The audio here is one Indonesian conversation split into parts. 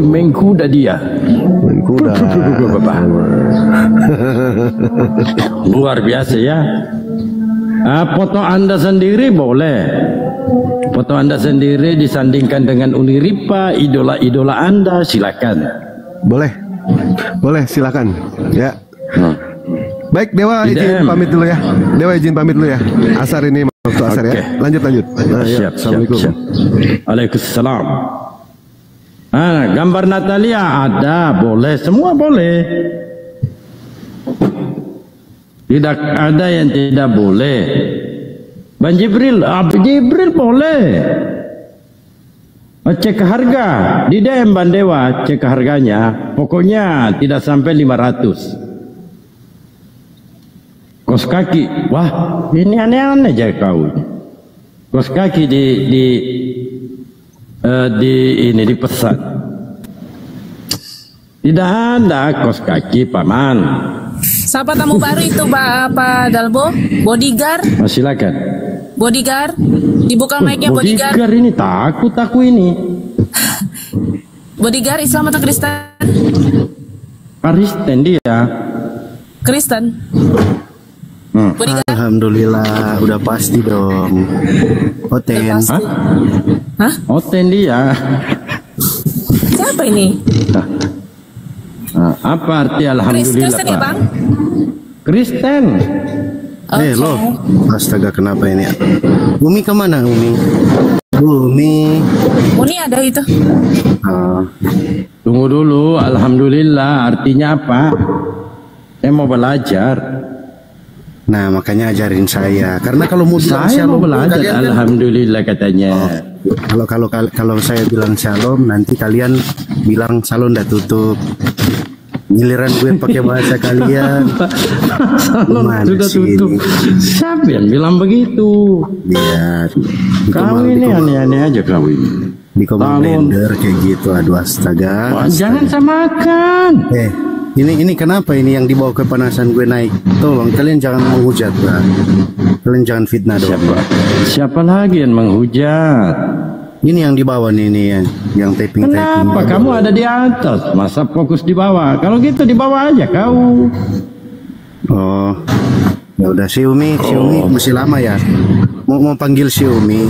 mengkuda dia. Mengkuda. Luar biasa ya. Foto Anda sendiri boleh. Foto Anda sendiri disandingkan dengan Uniripa, idola-idola Anda, silakan. Boleh. Boleh, silakan. Ya. Baik, Dewa izin pamit dulu ya. Dewa izin pamit dulu ya. Asar ini waktu asar ya. Lanjut. Siap. Assalamualaikum. Waalaikumsalam. Gambar Natalia ada, boleh, semua boleh. Tidak ada yang tidak boleh. Bang Jibril, Jibril boleh. Cek harga di DM Bang Dewa, cek harganya. Pokoknya tidak sampai 500. Kos kaki, wah ini aneh-aneh aja kau. Kos kaki dipesan. Tidak ada kos kaki paman. Siapa tamu baru itu Pak Dalbo? Bodyguard? Silakan. Bodyguard? Dibuka mic-nya bodyguard. Bodyguard ini takut aku ini. Bodyguard Islam atau Kristen? Kristen dia. Kristen. Alhamdulillah, udah pasti dong. Oten. Hah? Oten dia. Siapa ini? Apa arti alhamdulillah, Kristen ya, Bang? Kristen. Loh, astaga, kenapa ini? Umi kemana, Umi? Umi ada itu. Tunggu dulu, alhamdulillah artinya apa? Saya mau belajar. Nah, makanya ajarin saya. Karena kalau mau bilang saya shalom, mau belajar, alhamdulillah katanya. Kalau saya bilang shalom, nanti kalian bilang salon udah tutup. Giliran gue pakai bahasa kalian. Salon sudah tutup. Siapa yang bilang begitu? Iya. Kau ini aneh-aneh aja kau ini. Di Command Blender kayak gitu, aduh astaga. Jangan samakan. Ini kenapa ini yang dibawa kepanasan gue naik? Tolong kalian jangan menghujat, Bang. Kalian jangan fitnah dong. Siapa lagi yang menghujat? Ini yang di bawah nih, yang taping. Kenapa kamu ada di atas? Masa fokus di bawah? Kalau gitu di bawah aja kau. Oh, ya udah si Umi masih lama ya. Mau panggil si Umi.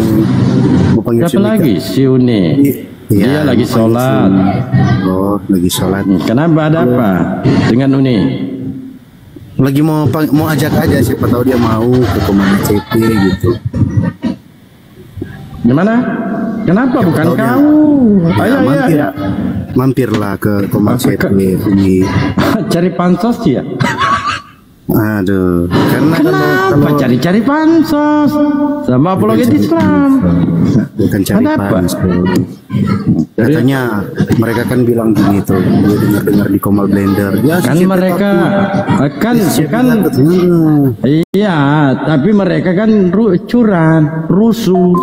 Mau panggil siapa lagi? Si Uni. Dia lagi sholat. Oh, lagi sholat. Kenapa, ada apa dengan Uni? Lagi mau ajak aja, siapa tahu dia mau ke Komando CP gitu. Gimana? Kenapa bukan kau? Ayo. Mampirlah ke Komando CP. Cari pansos ya? Aduh, karena kalau cari pansos sama apologet Islam. Bukan cari pansos. Katanya mereka kan bilang gini tuh, gue dengar di Command Blender. Ya, kan mereka kan iya, tapi mereka kan rusuh.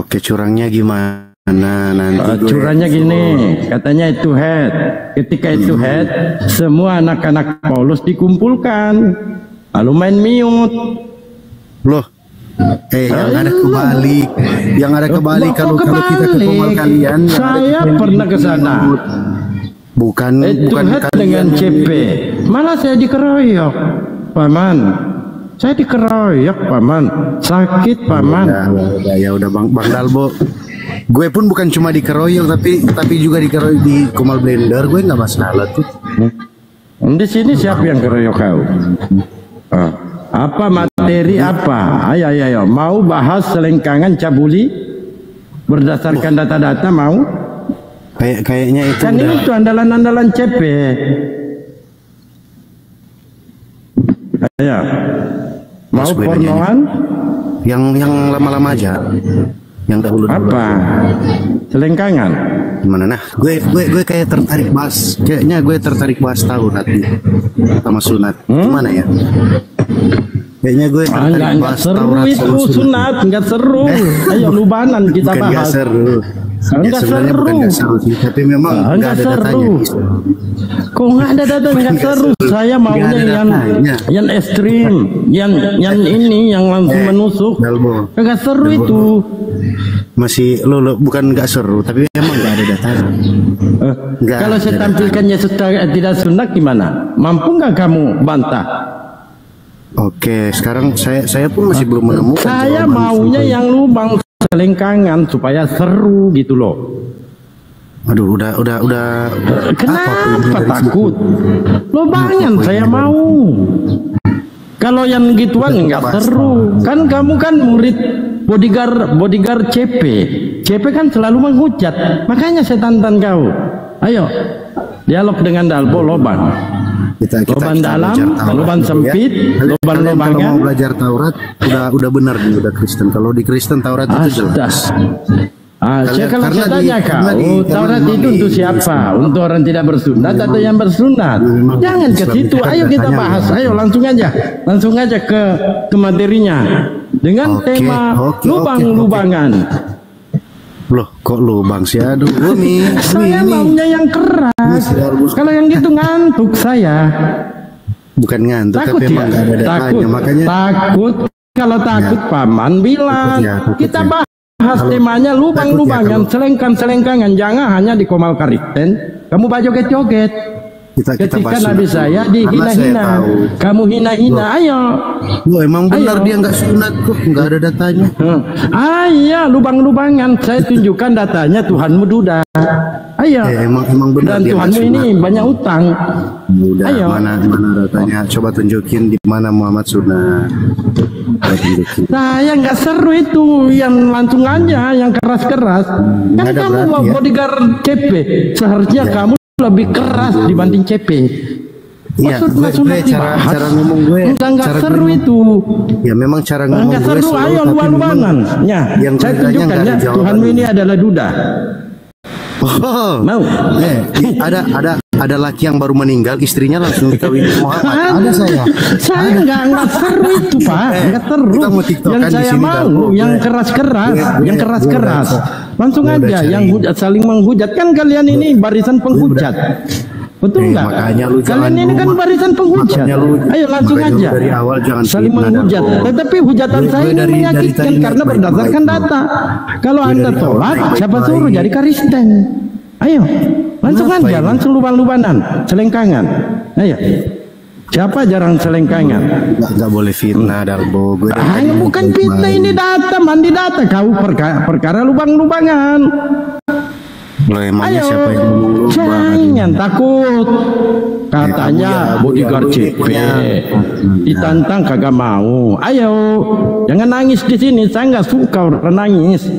Oke, curangnya gimana? Nanti curangnya gini, katanya itu head. Ketika itu head, semua anak-anak Paulus dikumpulkan, lalu main miut. Loh, yang ada kebalik kalau kita ke Komal kalian. Saya pernah ke sana. Bukan dengan CP. Malah saya dikeroyok, paman. Saya dikeroyok, paman. Sakit, paman. Ya udah Bang Dalbo. Gue pun bukan cuma dikeroyok tapi juga dikeroyok di Command Blender. Gue nggak masalah tuh. Di sini siapa yang keroyok kau? Apa materi apa? Ayo, mau bahas selengkangan cabuli berdasarkan data-data mau? Kayaknya itu kan itu andalan-andalan CP. Ayo, mau pornoan? Yang lama-lama aja. Yang dahulu apa? Selengkangan? Gimana? Nah, gue kayak tertarik bahas. Kayaknya gue tertarik bahas tahu nanti sama sunat. Gimana ya? Kayaknya gue tertarik bahas seru itu sunat, nggak seru. Ayo lubanan kita bahas. Seru. Enggak sebenarnya seru. bukan nggak seru sih, tapi memang nggak Enggak ada datanya. seru. Kok nggak ada data? Nggak seru. Saya maunya Nggak ada datanya. yang ekstrim, yang ini yang langsung menusuk. Dalbo. Enggak seru itu. Masih lo bukan nggak seru, tapi memang nggak ada datanya. Nggak Kalau saya ada tampilkan Yesus tidak sunat gimana? Mampu nggak kamu bantah? Oke, sekarang saya pun masih belum menemukan. Saya jawaban maunya sampai- yang lubang selengkangan supaya seru gitu loh. Aduh, udah. Kenapa takut? Lubangan saya mau. Kalau yang gituan nggak seru. Kan kamu kan murid bodyguard CP. CP kan selalu menghujat. Makanya saya tantang kau. Ayo, dialog dengan Dalbo lobang. Lubang dalam, belajar Taurat lubang dulu ya. sempit, Kalian lubangan. kalau mau belajar Taurat udah benar nih, udah Kristen. Kalau di Kristen Taurat itu jelas. Kalau Karena saya tanya kau, Taurat memang itu untuk siapa? Untuk orang tidak bersunat atau yang bersunat? memang Jangan ke Islam situ. itu kan Ayo kita datanya bahas. memang. Ayo langsung aja ke materinya dengan Oke, tema oke, lubang-lubangan. Loh, kok lubang sih? Aduh, Saya maunya yang keras. Kalau yang gitu ngantuk saya. bukan ngantuk, Takut tapi emang ya? nggak ada datanya. Makanya Takut. Kalau takut paman bilang Takut ya. kita bahas temanya lubang-lubangan, selengkan-selengkangan. Jangan hanya di Komal Karisten. Kamu joget-joget. kita Ketika bahas Nabi sunat. saya Karena saya dihina-hina, tahu. kamu hina-hina. Ayo. Loh, emang benar Ayo. dia nggak sunat kok, nggak ada datanya. Iya, lubang-lubangan. Saya tunjukkan datanya Tuhanmu duda. Ayo. Emang benar Dan dia nggak Tuhanmu ini sunat. banyak utang. Udah, Ayo. mana datanya? Coba tunjukin di mana Muhammad sunat. Coba tunjukin. Saya nggak seru itu, yang langsung aja, yang keras-keras. Kan Nggak ada kamu berarti mau ya? bodyguard CP, seharusnya kamu lebih keras dibanding CP. Iya, Sunat gue cara ngomong gue. Enggak cara seru ngomong- itu. Ya memang cara ngomong Enggak gue seru, slow, ayo tapi lubang-lubangan. memang Ya, yang saya gue tanya tunjukkan nggak ya, ada Tuhanmu jawabannya. ini adalah duda. Oh, Mau? ada laki yang baru meninggal, istrinya langsung dikawin Muhammad. Ada saya. Saya enggak seru itu Pak, enggak seru. kita mau TikTokan Yang di saya sini, mau, Dalbo. yang keras-keras, yang keras-keras. Langsung Gue udah aja, cari. yang saling menghujat. Kan kalian ini barisan penghujat. Betul nggak? makanya lu jangan Kalian ini kan lu- barisan penghujat. makanya lu- Ayo langsung makanya lu aja. dari awal jangan saling fitnah, menghujat. Dalbo. Tetapi hujatan Gue saya ini dari menyakitkan tadi karena baik-baik, berdasarkan Bro. data. Kalau Gue Anda dari awal tolak, siapa baik-baik. suruh jadi Kristen? Ayo, langsung Kenapa aja, ini? langsung lubang-lubanan, selengkangan. Ayo. Siapa jarang selengkangan? Nggak boleh fitnah, Dalbo. Gue dari tadi Ayo bukan baik-baik. fitnah ini data, mandi data. Kau perkara lubang-lubangan. Loh, emangnya Ayo, siapa yang ngomong lubang? jangan takut. Katanya Ya, bodyguard Abu ya, CP punya. ditantang kagak mau. Ayo, jangan nangis di sini. Saya nggak suka orang nangis.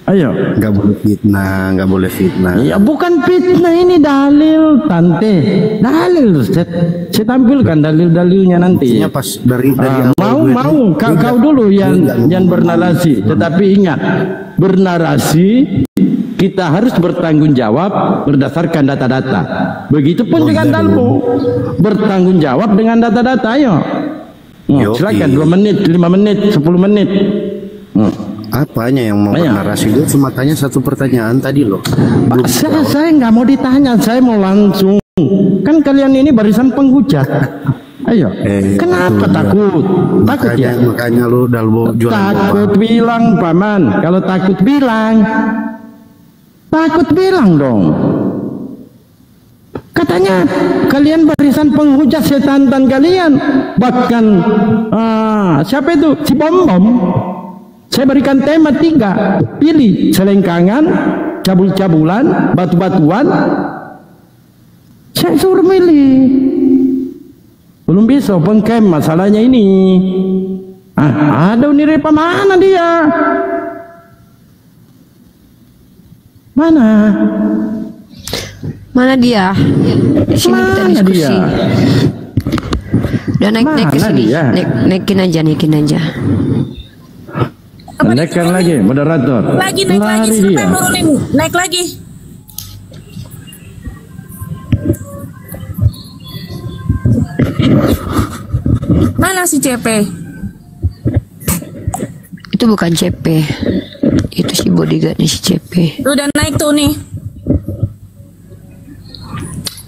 Ayo. Nggak boleh fitnah, nggak boleh fitnah. Ya bukan fitnah ini dalil, tante. Dalil. Saya tampilkan dalil-dalilnya nanti. Intinya pas dari awal Mau gue kau dulu yang bernarasi. Tetapi ingat, bernarasi kita harus bertanggung jawab berdasarkan data-data. Begitupun dengan Dalbo, bertanggung jawab dengan data-data. Ayo, silakan 2 menit, 5 menit, 10 menit. Apanya yang mau Ayo. narasi? Gue cuma tanya satu pertanyaan tadi loh. Saya nggak mau ditanya, saya mau langsung. Kan kalian ini barisan penghujat. Ayo, kenapa takut? Takut ya? Makanya lu Dalbo jualan Takut bilang paman. Kalau takut bilang. Takut bilang dong. Katanya kalian barisan penghujat, saya tantang kalian. Bahkan siapa itu? Si Bom-Bom. Saya berikan tema 3. Pilih selengkangan, cabul-cabulan, batu-batuan. Saya suruh milih. Belum bisa open cam masalahnya ini. Ada Unirepa, mana dia? Mana dia? Di sini kita Mana diskusi. dia? Udah naik ke Mana sini. dia? Naikin aja. Naikkan lagi moderator. Naik lagi, Lari siapa dia. yang nurunin? Naik lagi. Mana si CP? Itu bukan CP. Itu si bodyguardnya si CP. Tuh udah naik tuh nih.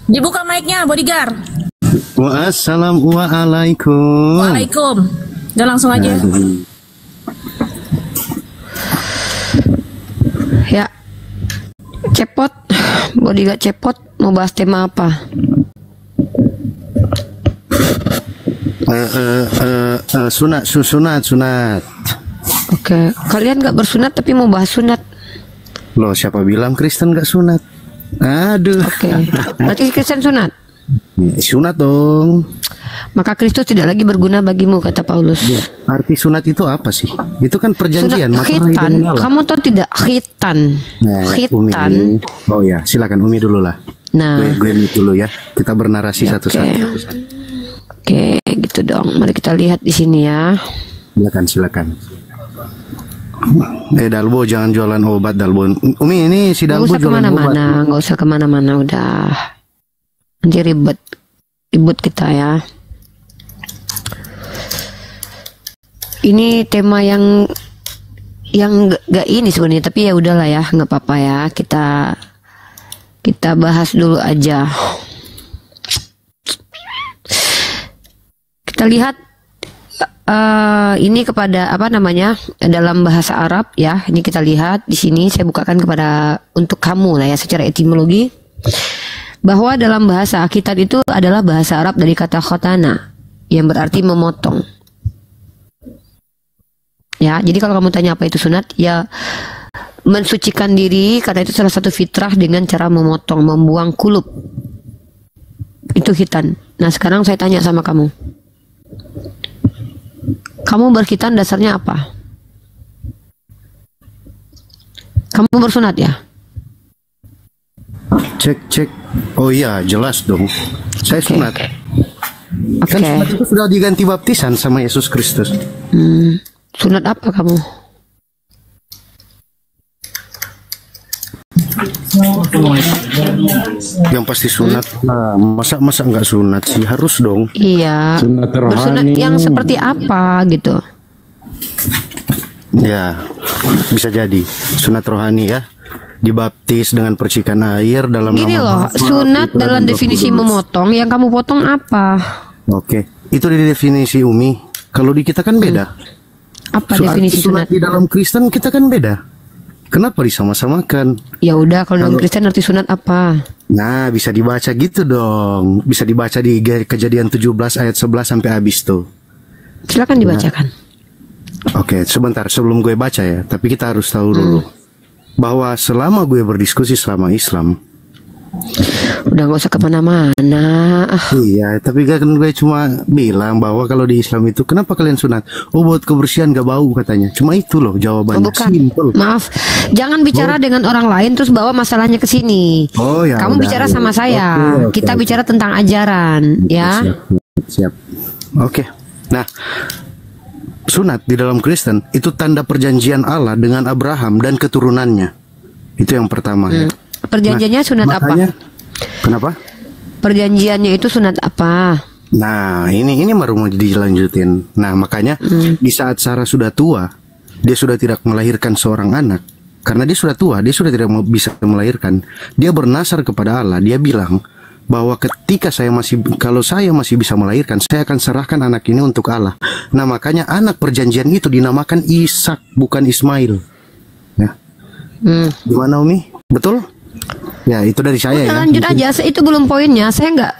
Dibuka mic-nya bodyguard. Wassalamualaikum. Waalaikum. Udah langsung aja. Ya. Cepot. Bodyguard Cepot mau bahas tema apa? Sunat. Oke, kalian nggak bersunat tapi mau bahas sunat. Loh, siapa bilang Kristen nggak sunat? Aduh. Oke, berarti Kristen sunat. Sunat dong. Maka Kristus tidak lagi berguna bagimu, kata Paulus. Ya, arti sunat itu apa sih? Itu kan perjanjian. Sunat khitan. Kamu tahu tidak khitan? Nah, Khitan. Oh ya, silakan Umi dulu lah. Nah, gue dulu ya. Kita bernarasi ya, satu-satu. Oke, gitu dong. Mari kita lihat di sini ya. Silakan. Dalbo jangan jualan obat Dalbo. Umi ini si Nggak Dalbo usah jualan obat. nggak usah kemana-mana udah. Nanti ribut kita ya. Ini tema yang gak ini sebenarnya, tapi ya udahlah ya, nggak apa-apa ya. Kita bahas dulu aja. Kita lihat ini kepada apa namanya dalam bahasa Arab ya. Ini kita lihat di sini saya bukakan kepada untuk kamu lah ya secara etimologi, bahwa dalam bahasa kitab itu adalah bahasa Arab dari kata khotana yang berarti memotong. Ya, jadi kalau kamu tanya apa itu sunat, ya mensucikan diri karena itu salah satu fitrah dengan cara memotong, membuang kulub. Itu khitan. Nah, sekarang saya tanya sama kamu. Kamu berkhitan dasarnya apa? Kamu bersunat ya? Cek. Oh iya, jelas dong. Saya sunat. Oke. Kan sunat itu sudah diganti baptisan sama Yesus Kristus. Sunat apa kamu? Yang pasti sunat. Nah, masa nggak sunat sih? Harus dong. Iya. Sunat rohani. Bersunat yang seperti apa gitu? Ya, bisa jadi sunat rohani ya. Dibaptis dengan percikan air dalam Gini loh, nama Bapa, sunat Putra, dalam dan Roh definisi Kudus. memotong, yang kamu potong apa? Oke, itu di definisi Umi. Kalau di kita kan beda. Apa definisi sunat? Di dalam Kristen kita kan beda. Kenapa disama-samakan? Ya udah, kalau dalam Kristen arti sunat apa? Nah, bisa dibaca gitu dong. Bisa dibaca di Kejadian 17 ayat 11 sampai habis tuh. Silakan dibacakan. Oke, sebentar sebelum gue baca ya. Tapi kita harus tahu dulu bahwa selama gue berdiskusi selama Islam, Udah nggak usah kemana-mana. iya, tapi kan gue cuma bilang bahwa kalau di Islam itu kenapa kalian sunat? Oh, buat kebersihan gak bau katanya. Cuma itu loh jawabannya. Bukan. Simple. Maaf, jangan bicara dengan orang lain terus bawa masalahnya ke sini. Oh ya. Kamu udah, bicara ya. sama saya. Oke, Kita bicara tentang ajaran, ya. Siap. Oke. Nah, sunat di dalam Kristen itu tanda perjanjian Allah dengan Abraham dan keturunannya. Itu yang pertama. Ya. Perjanjiannya sunat Makanya, apa? kenapa? Perjanjiannya itu sunat apa? Nah, ini baru mau dilanjutin. Nah, makanya di saat Sarah sudah tua, dia sudah tidak melahirkan seorang anak. Karena dia sudah tua, dia sudah tidak bisa melahirkan. Dia bernasar kepada Allah. Dia bilang bahwa kalau saya masih bisa melahirkan, saya akan serahkan anak ini untuk Allah. Nah, makanya anak perjanjian itu dinamakan Ishak, bukan Ismail. Ya. Gimana Umi? Betul? Ya, itu dari saya ya. Lanjut aja, itu belum poinnya. Saya nggak.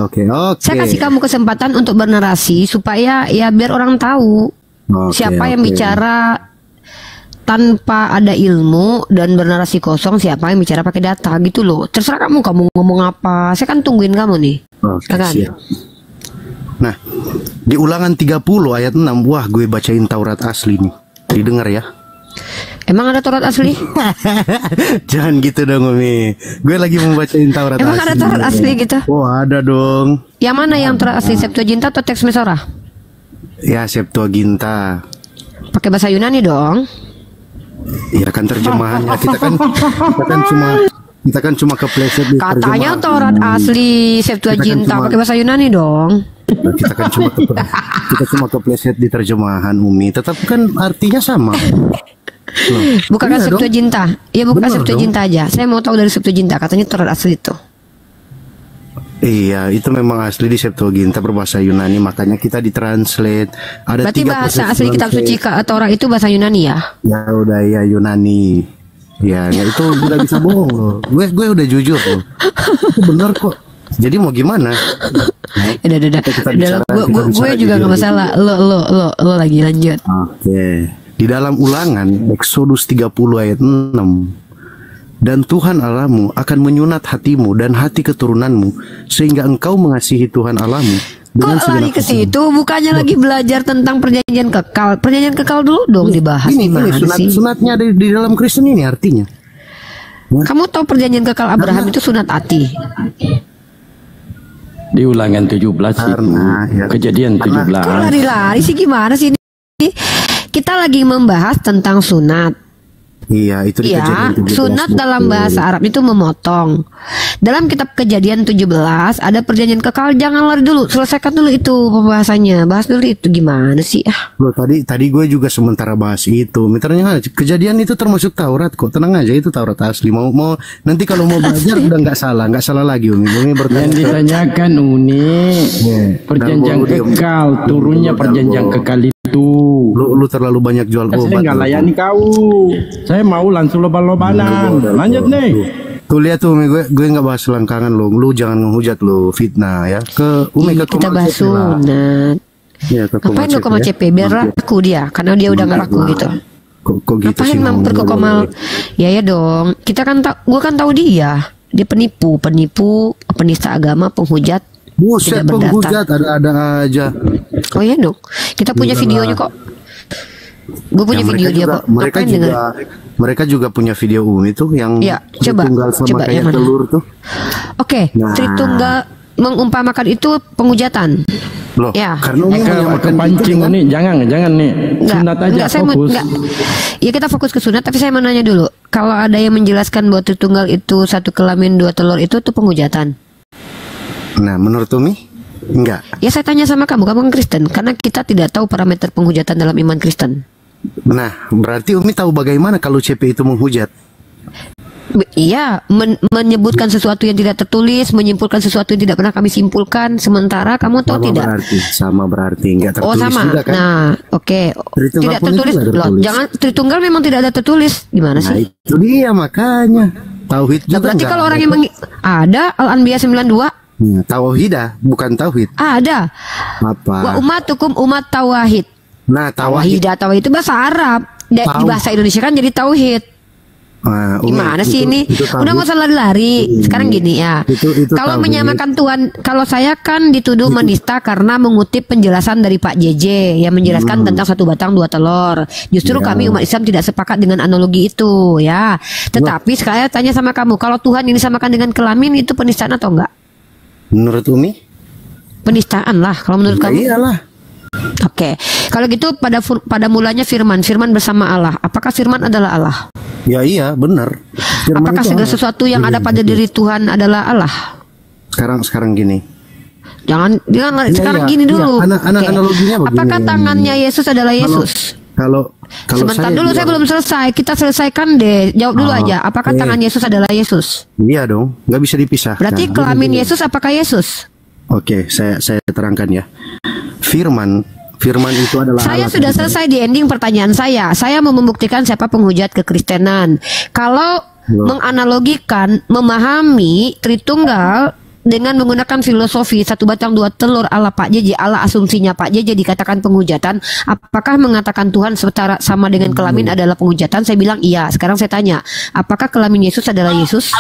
Oke. Saya kasih kamu kesempatan untuk bernarasi supaya ya biar orang tahu siapa yang bicara tanpa ada ilmu dan bernarasi kosong, siapa yang bicara pakai data gitu loh. Terserah kamu ngomong apa. Saya kan tungguin kamu nih. Oke, Ya kan? siap. Nah, di Ulangan 30 ayat 6, wah gue bacain Taurat asli nih. Didengar ya. Emang ada Taurat asli? Jangan gitu dong Umi. Gue lagi mau bacain Taurat Emang asli. ada Taurat asli gitu? Oh, ada dong. Yang mana yang Taurat asli, Septuaginta atau teks Mesora? Ya, Septuaginta. Pakai bahasa Yunani dong. Ya kan terjemahannya kita kan cuma kepleset di Katanya terjemahan. Taurat asli Septuaginta cuma- pakai bahasa Yunani dong. Nah, kita cuma kepleset di terjemahan Umi, tetap kan artinya sama. Bukakan Iya Septuaginta. Ya bukan Benar Septuaginta aja. Saya mau tahu dari Septuaginta, katanya Taurat asli itu. Iya, itu memang asli di Septuaginta berbahasa Yunani, makanya kita ditranslate. Ada Berarti 3 bahasa proses asli kitab suci translate. Taurat itu bahasa Yunani ya? Ya udah ya Yunani. Ya itu udah bisa bohong loh. Gue udah jujur loh. Itu bener kok. Jadi mau gimana? Gue juga nggak masalah. Lo lagi lanjut. Oke. Di dalam Ulangan Exodus 30 ayat 6. Dan Tuhan Allahmu akan menyunat hatimu dan hati keturunanmu sehingga engkau mengasihi Tuhan Allahmu. Kok lari ke situ? Bukannya lagi belajar tentang perjanjian kekal? Perjanjian kekal dulu dong dibahas. Ini sih? sunatnya di dalam Kristen ini artinya. Kamu tahu perjanjian kekal Abraham itu sunat hati? Di Ulangan 17 itu, Kejadian 17. Kok lari-lari sih, gimana sih ini? Kita lagi membahas tentang sunat. Iya, itu di Ya, Kejadian 17. sunat dalam bahasa Arab itu memotong. Dalam kitab Kejadian 17 ada perjanjian kekal. Jangan lari dulu, selesaikan dulu itu pembahasannya. Bahas dulu itu gimana sih? Loh, tadi gue juga sementara bahas itu. Misalnya Kejadian itu termasuk Taurat kok. Tenang aja, itu Taurat asli. Mau nanti kalau mau belajar udah nggak salah lagi Umi bertanya. Yang ditanyakan perjanjian kekal, turunnya perjanjian kekal itu. Lu terlalu banyak jual Saya obat. nggak layani kau. Saya mau langsung loban-lobanan. Lanjut nih. Tuh lihat tuh Umi, gue nggak bahas selangkangan lo. Lu jangan menghujat lo, fitnah ya. Ke Umi ke Kita bahas CP lah. sunat. Ya, ke Ngapain lo Komal CP? Biar laku dia, karena dia udah nggak laku gitu. Kok gitu Ngapain sih? mampir ke Komal? Ya dong. Kita kan gue kan tahu dia. Dia penipu, penista agama, penghujat. Buset, tidak berdata. penghujat ada aja. Oh iya dong. Kita punya videonya kok. Gue punya Ya, video dia kok. Mereka Ngapain juga dengan- mereka juga punya video Umi tuh yang Ya, coba. tunggal sama Coba, kayak yang mana? telur tuh. Oke, Nah. Tritunggal mengumpamakan itu penghujatan. Loh, Ya. karena Umi Ke pancing nih, jangan nih. Sunat aja saya mau, fokus. Ya kita fokus ke sunat, tapi saya mau nanya dulu. Kalau ada yang menjelaskan bahwa Tritunggal itu 1 kelamin 2 telur itu penghujatan. Nah, menurut Umi enggak. Ya saya tanya sama kamu kan Kristen, karena kita tidak tahu parameter penghujatan dalam iman Kristen. Nah, berarti Umi tahu bagaimana kalau CP itu menghujat. Iya, menyebutkan sesuatu yang tidak tertulis, menyimpulkan sesuatu yang tidak pernah kami simpulkan. Sementara kamu tahu tidak? Sama berarti enggak tertulis Oh sama. juga kan? Nah, oke. Tritunggal Tidak pun itu tertulis. nggak Loh, tertulis. jangan Tritunggal memang tidak ada tertulis. Gimana Nah, sih? itu dia makanya. Tauhid Nah, juga berarti enggak. kalau orang yang ada Al-Anbiya 92 tauhidah, bukan tauhid. ada. Apa? Wa ummatukum umat tauhid. Nah, tauhid. Tauhid itu bahasa Arab. Di bahasa Indonesia kan jadi tauhid. Nah, Umi, Gimana sih ini? itu tauhid. Udah nggak usah lari-lari. Sekarang gini ya. Itu Kalau tauhid. menyamakan Tuhan, kalau saya kan dituduh menista karena mengutip penjelasan dari Pak JJ yang menjelaskan tentang 1 batang 2 telur. Justru Ya. kami umat Islam tidak sepakat dengan analogi itu, ya. Tetapi saya tanya sama kamu, kalau Tuhan ini disamakan dengan kelamin itu penistaan atau enggak? Menurut Umi? Penistaan lah kalau menurut Ya kamu. iyalah. Oke. Kalau gitu pada mulanya firman bersama Allah. Apakah firman adalah Allah? Ya iya, benar. Firman Apakah itu segala Allah. sesuatu yang ada pada diri Tuhan adalah Allah? Sekarang gini. Jangan sekarang iya. gini dulu. Iya, Oke. analoginya begini. Apakah tangannya Yesus adalah Yesus? Kalau Sebentar dulu, saya belum selesai. Kita selesaikan deh. Jawab dulu aja. Apakah tangan Yesus adalah Yesus? Iya dong, nggak bisa dipisahkan. Berarti kelamin Yesus apakah Yesus? Oke, saya terangkan ya. Firman itu adalah Saya Allah. sudah selesai di ending pertanyaan saya. Saya mau membuktikan siapa penghujat kekristenan. Kalau menganalogikan, memahami Tritunggal dengan menggunakan filosofi 1 batang 2 telur ala Pak JJ, ala asumsinya Pak JJ dikatakan penghujatan, apakah mengatakan Tuhan setara sama dengan kelamin adalah penghujatan? Saya bilang iya. Sekarang saya tanya, apakah kelamin Yesus adalah Yesus?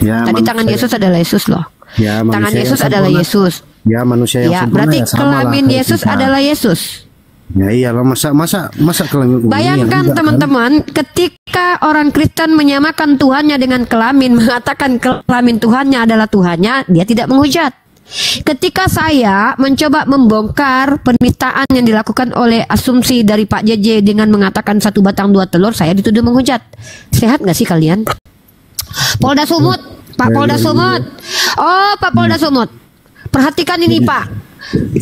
Ya, Tadi tangan Yesus adalah Yesus loh. Ya, Tangan manusia Yesus yang adalah sempurna. Yesus. Ya, manusia yang Ya, sempurna berarti ya sama lah kelamin kayak Yesus kita. adalah Yesus. Ya iyalah, masa kelamin Umi yang Bayangkan enggak, kan? teman-teman, ketika orang Kristen menyamakan Tuhannya dengan kelamin, mengatakan kelamin Tuhannya adalah Tuhannya, dia tidak menghujat. Ketika saya mencoba membongkar penistaan yang dilakukan oleh asumsi dari Pak JJ dengan mengatakan 1 batang 2 telur, saya dituduh menghujat. Sehat nggak sih kalian? Polda Sumut, Pak Polda Sumut, Oh, Pak Polda Sumut, perhatikan ini Pak.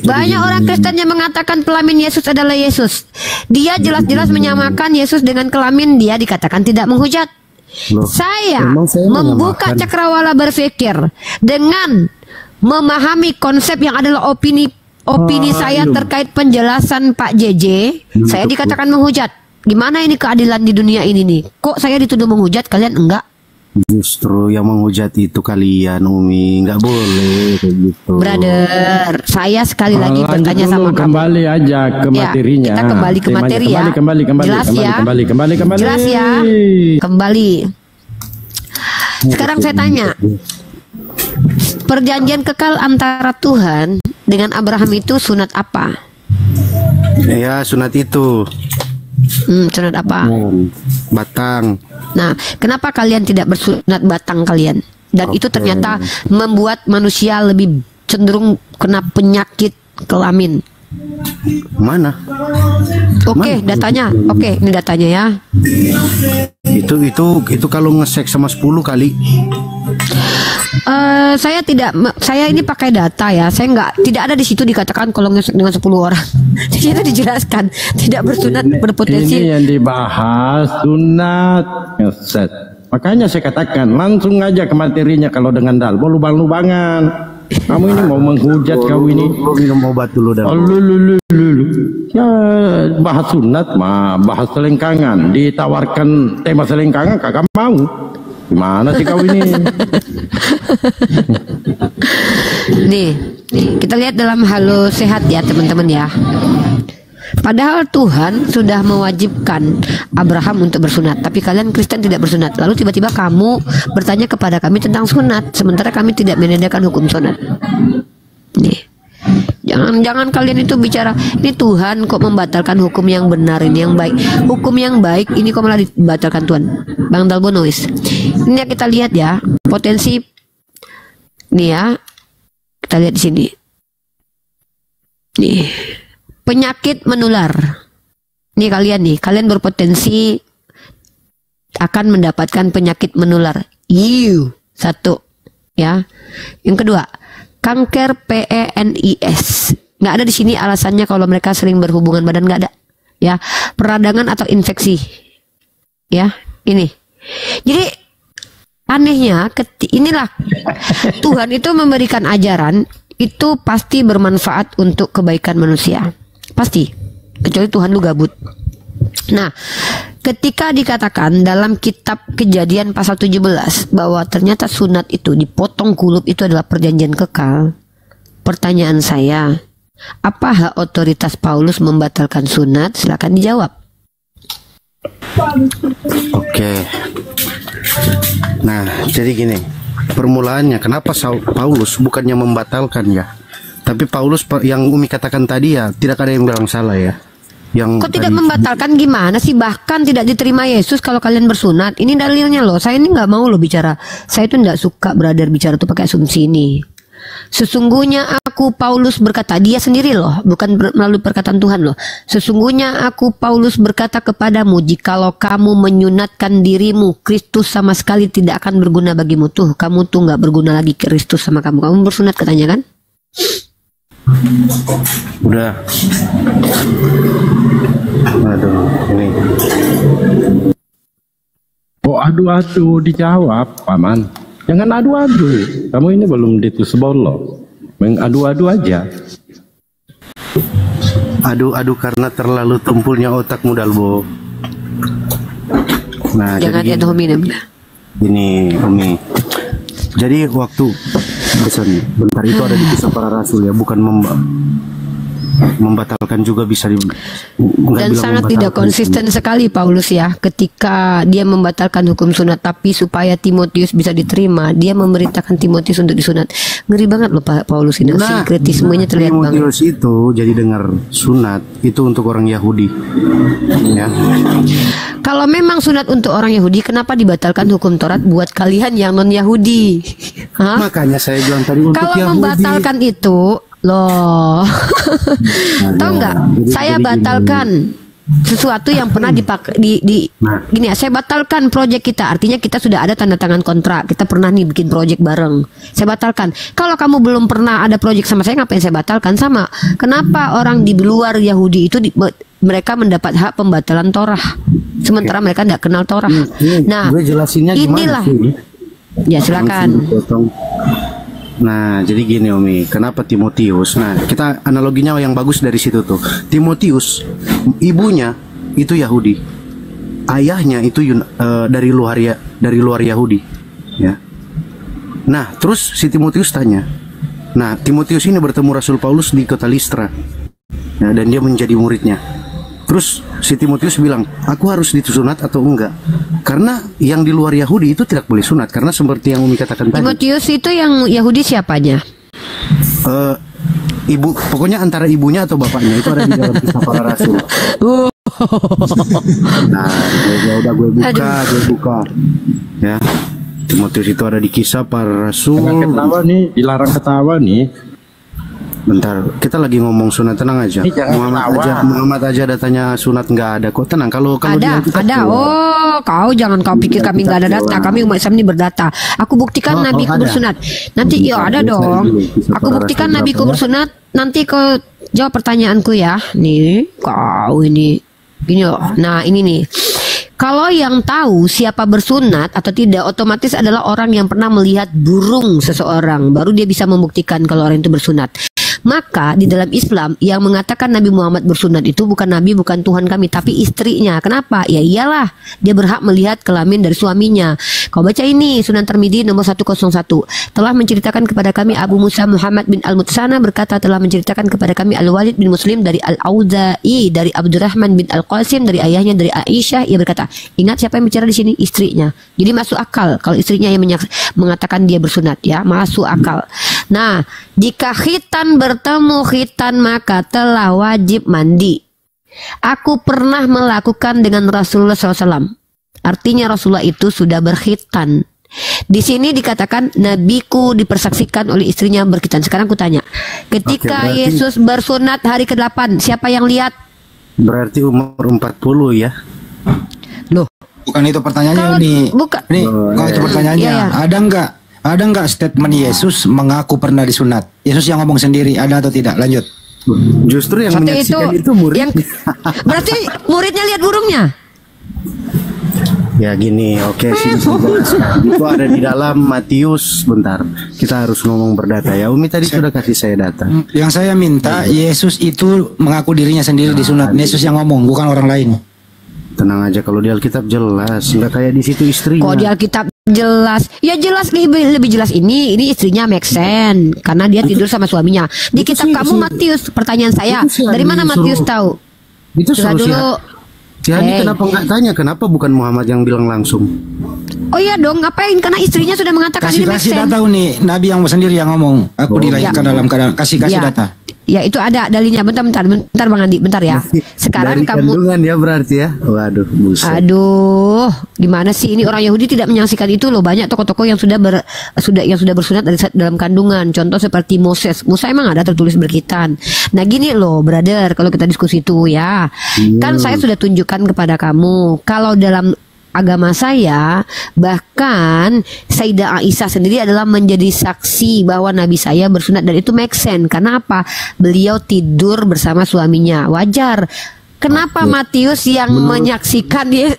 Banyak orang Kristen yang mengatakan kelamin Yesus adalah Yesus. Dia jelas-jelas menyamakan Yesus dengan kelamin, dia dikatakan tidak menghujat. Saya membuka cakrawala berpikir dengan memahami konsep yang adalah opini saya terkait penjelasan Pak JJ. Saya dikatakan menghujat. Gimana ini keadilan di dunia ini nih? Kok saya dituduh menghujat, kalian enggak? Justru yang menghujat itu kalian, Umi. Nggak boleh kayak gitu. Brother, saya sekali lagi bertanya sama kamu. Kembali aja ke materinya. Kita kembali ke materi ya. Kembali. Jelas ya. Kembali. Jelas ya. Kembali. Sekarang saya tanya, perjanjian kekal antara Tuhan dengan Abraham itu sunat apa? Ya, sunat itu. Sunat apa? Batang. Nah, kenapa kalian tidak bersunat batang kalian? Dan itu ternyata membuat manusia lebih cenderung kena penyakit kelamin. Mana? Oke, datanya. Oke, ini datanya ya. Itu kalau ngesek sama 10 kali. Saya ini pakai data ya. Saya tidak ada di situ dikatakan kalau ngesek dengan 10 orang. Jadi itu dijelaskan tidak bersunat berpotensi. Ini yang dibahas sunat ngeset. Makanya saya katakan langsung aja ke materinya. Kalau dengan dalbo lubang-lubangan. Kamu ini mau menghujat kau ini. Lu minum obat dulu dah. Ya bahas sunat mah bahas selengkangan. Ditawarkan tema selengkangan kakak mau. Gimana sih kau ini? Nih, kita lihat dalam Halo Sehat ya teman-teman ya. Padahal Tuhan sudah mewajibkan Abraham untuk bersunat, tapi kalian Kristen tidak bersunat. Lalu tiba-tiba kamu bertanya kepada kami tentang sunat, sementara kami tidak menandakan hukum sunat. Nih, jangan kalian itu bicara ini Tuhan kok membatalkan hukum yang benar ini yang baik. Hukum yang baik ini kok malah dibatalkan Tuhan. Bang Dalbo Nois. Ini yang kita lihat ya, potensi. Nih ya, kita lihat di sini. Nih. Penyakit menular. Nih kalian berpotensi akan mendapatkan penyakit menular. Satu, ya. Yang kedua, kanker PENIS. Nggak ada di sini alasannya kalau mereka sering berhubungan badan, nggak ada. Ya, peradangan atau infeksi. Ya, ini. Jadi anehnya, inilah Tuhan itu memberikan ajaran itu pasti bermanfaat untuk kebaikan manusia. Pasti, kecuali Tuhan lu gabut. Nah, ketika dikatakan dalam kitab Kejadian pasal 17 bahwa ternyata sunat itu dipotong kulup itu adalah perjanjian kekal. Pertanyaan saya, apa hak otoritas Paulus membatalkan sunat? Silakan dijawab. Oke. Nah, jadi gini, permulaannya kenapa Paulus bukannya membatalkan ya? Tapi Paulus yang Umi katakan tadi ya tidak ada yang bilang salah ya. Yang kok tidak membatalkan gimana sih? Bahkan tidak diterima Yesus kalau kalian bersunat. Ini dalilnya loh. Saya ini nggak mau loh bicara. Saya itu nggak suka brother bicara tuh pakai asumsi ini. Sesungguhnya aku Paulus berkata, dia sendiri loh, bukan melalui perkataan Tuhan loh. Sesungguhnya aku Paulus berkata kepadamu, jikalau kamu menyunatkan dirimu, Kristus sama sekali tidak akan berguna bagimu. Tuh, kamu tuh nggak berguna lagi Kristus sama kamu. Kamu bersunat katanya kan? Udah. Aduh, ini. Oh adu-adu dijawab, Paman. Jangan adu-adu. Kamu ini belum ditusbolo. Mengadu-adu aja. Adu-adu karena terlalu tempulnya otakmu Dalbo. Nah, jangan jadi ini Umi. Jadi waktu bentar itu ada di Kisah Para Rasul ya, bukan membatalkan juga bisa dan sangat tidak konsisten sekali Paulus ya ketika dia membatalkan hukum sunat, tapi supaya Timotius bisa diterima dia memerintahkan Timotius untuk disunat. Ngeri banget loh Pak Paulus ini. Nah, sinkretismenya terlihat banget. Timotius itu jadi dengar sunat itu untuk orang Yahudi ya. Kalau memang sunat untuk orang Yahudi, kenapa dibatalkan hukum Taurat buat kalian yang non Yahudi? Makanya saya bilang tadi untuk kalau Yahudi. Membatalkan itu loh, tahu nggak? Saya batalkan sesuatu yang pernah gini ya, saya batalkan proyek kita, artinya kita sudah ada tanda tangan kontrak, kita pernah nih bikin proyek bareng, saya batalkan. Kalau kamu belum pernah ada proyek sama saya, ngapain saya batalkan? Sama, kenapa orang di luar Yahudi itu mereka mendapat hak pembatalan Torah, sementara mereka tidak kenal Torah. Nah, gue jelasinnya inilah gimana sih? Ya silakan. Nah, jadi gini Umi, kenapa Timotius? Nah, kita analoginya yang bagus dari situ tuh. Timotius, ibunya itu Yahudi, ayahnya itu dari luar Yahudi, ya. Nah, terus si Timotius tanya. Nah, Timotius ini bertemu Rasul Paulus di kota Listra, ya, dan dia menjadi muridnya. Terus si Timotius bilang, aku harus disunat atau enggak? Karena yang di luar Yahudi itu tidak boleh sunat, karena seperti yang Umi katakan tadi. Timotius itu yang Yahudi siapanya? Ibu, pokoknya antara ibunya atau bapaknya, itu ada di dalam Kisah Para Rasul. Nah, ya udah gue buka. Ya, Timotius itu ada di Kisah Para Rasul. Jangan ketawa nih, dilarang ketawa nih. Bentar, kita lagi ngomong sunat, tenang aja. Muhammad aja datanya sunat nggak ada kok, tenang. Kalau ada. Oh, kau jangan kau pikir kami nggak ada data. Kami umat Islam ini berdata. Aku buktikan Nabi ku bersunat. Nanti ya ada dong. Aku buktikan Nabi ku bersunat. Nanti kau jawab pertanyaanku ya. Nih, kau ini loh. Nah ini nih. Kalau yang tahu siapa bersunat atau tidak otomatis adalah orang yang pernah melihat burung seseorang. Baru dia bisa membuktikan kalau orang itu bersunat. Maka di dalam Islam yang mengatakan Nabi Muhammad bersunat itu bukan Nabi, bukan Tuhan kami, tapi istrinya. Kenapa? Ya iyalah, dia berhak melihat kelamin dari suaminya. Kau baca ini Sunan Tirmidzi nomor 101. Telah menceritakan kepada kami Abu Musa Muhammad bin Al-Mutsana berkata, telah menceritakan kepada kami Al-Walid bin Muslim dari Al-Auza'i dari Abdurrahman bin Al-Qasim dari ayahnya dari Aisyah. Ia berkata, ingat siapa yang bicara di sini? Istrinya. Jadi masuk akal kalau istrinya yang mengatakan dia bersunat, ya, masuk akal. Nah, jika khitan bertemu khitan maka telah wajib mandi. Aku pernah melakukan dengan Rasulullah SAW. Artinya Rasulullah itu sudah berkhitan. Di sini dikatakan nabiku dipersaksikan oleh istrinya berkhitan. Sekarang aku tanya, ketika Yesus bersunat hari ke-8, siapa yang lihat? Berarti umur 40 ya. Loh, bukan itu pertanyaannya nih. Bukan. Nih, kalau itu pertanyaannya, ada nggak statement Yesus mengaku pernah disunat? Yesus yang ngomong sendiri, ada atau tidak? Lanjut. Justru yang menyaksikan itu murid. Berarti muridnya lihat burungnya? Ya gini, oke sih. Itu ada di dalam Matius. Bentar, kita harus ngomong berdata ya. Umi tadi sudah kasih saya data. Yang saya minta, Yesus itu mengaku dirinya sendiri disunat. Yesus yang ngomong, bukan orang lain. Tenang aja, kalau di Alkitab jelas, nggak kayak di situ istrinya. Kok di Alkitab jelas? Ya jelas, lebih jelas ini istrinya make sense karena dia tidur sama suaminya. Di kitab kamu Matius, pertanyaan saya, dari mana Matius tahu? Itu dulu. Jadi kenapa nggak tanya, kenapa bukan Muhammad yang bilang langsung? Oh iya dong, ngapain? Karena istrinya sudah mengatakan ini make sense. Kasih data nih, Nabi yang sendiri yang ngomong. Aku dilahirkan dalam keadaan kasih data. Ya itu ada dalilnya. Bentar Bang Andi, bentar ya. Sekarang dari kandungan ya berarti ya. Waduh, buset. Aduh, gimana sih ini, orang Yahudi tidak menyaksikan itu loh. Banyak tokoh-tokoh yang sudah bersunat dari dalam kandungan. Contoh seperti Moses. Musa emang ada tertulis berkhitan. Nah gini loh, brother, kalau kita diskusi itu ya. Kan saya sudah tunjukkan kepada kamu kalau dalam agama saya, bahkan Sayyidah Aisyah sendiri adalah menjadi saksi bahwa Nabi saya bersunat, dan itu make sense. Karena apa? Beliau tidur bersama suaminya. Wajar. Kenapa Matius yang menyaksikan dia?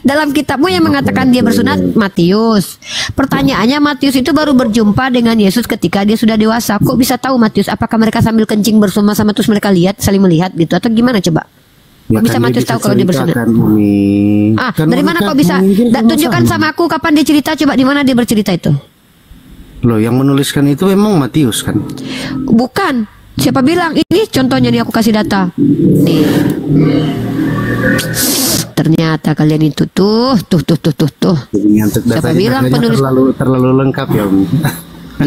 Dalam kitabmu yang mengatakan dia bersunat Matius. Pertanyaannya, Matius itu baru berjumpa dengan Yesus ketika dia sudah dewasa. Kok bisa tahu Matius? Apakah mereka sambil kencing bersama-sama terus mereka saling melihat gitu, atau gimana coba? Ya, bisa Matius tahu kalau dia bersunat? Dari mana kau bisa? Tunjukkan sama aku kapan dia cerita, coba di mana dia bercerita itu? Loh, yang menuliskan itu emang Matius kan? Bukan. Siapa bilang? Ini contohnya nih, aku kasih data. Nih. Ternyata kalian itu tuh. Siapa bilang penulis? Terlalu lengkap ya, Om.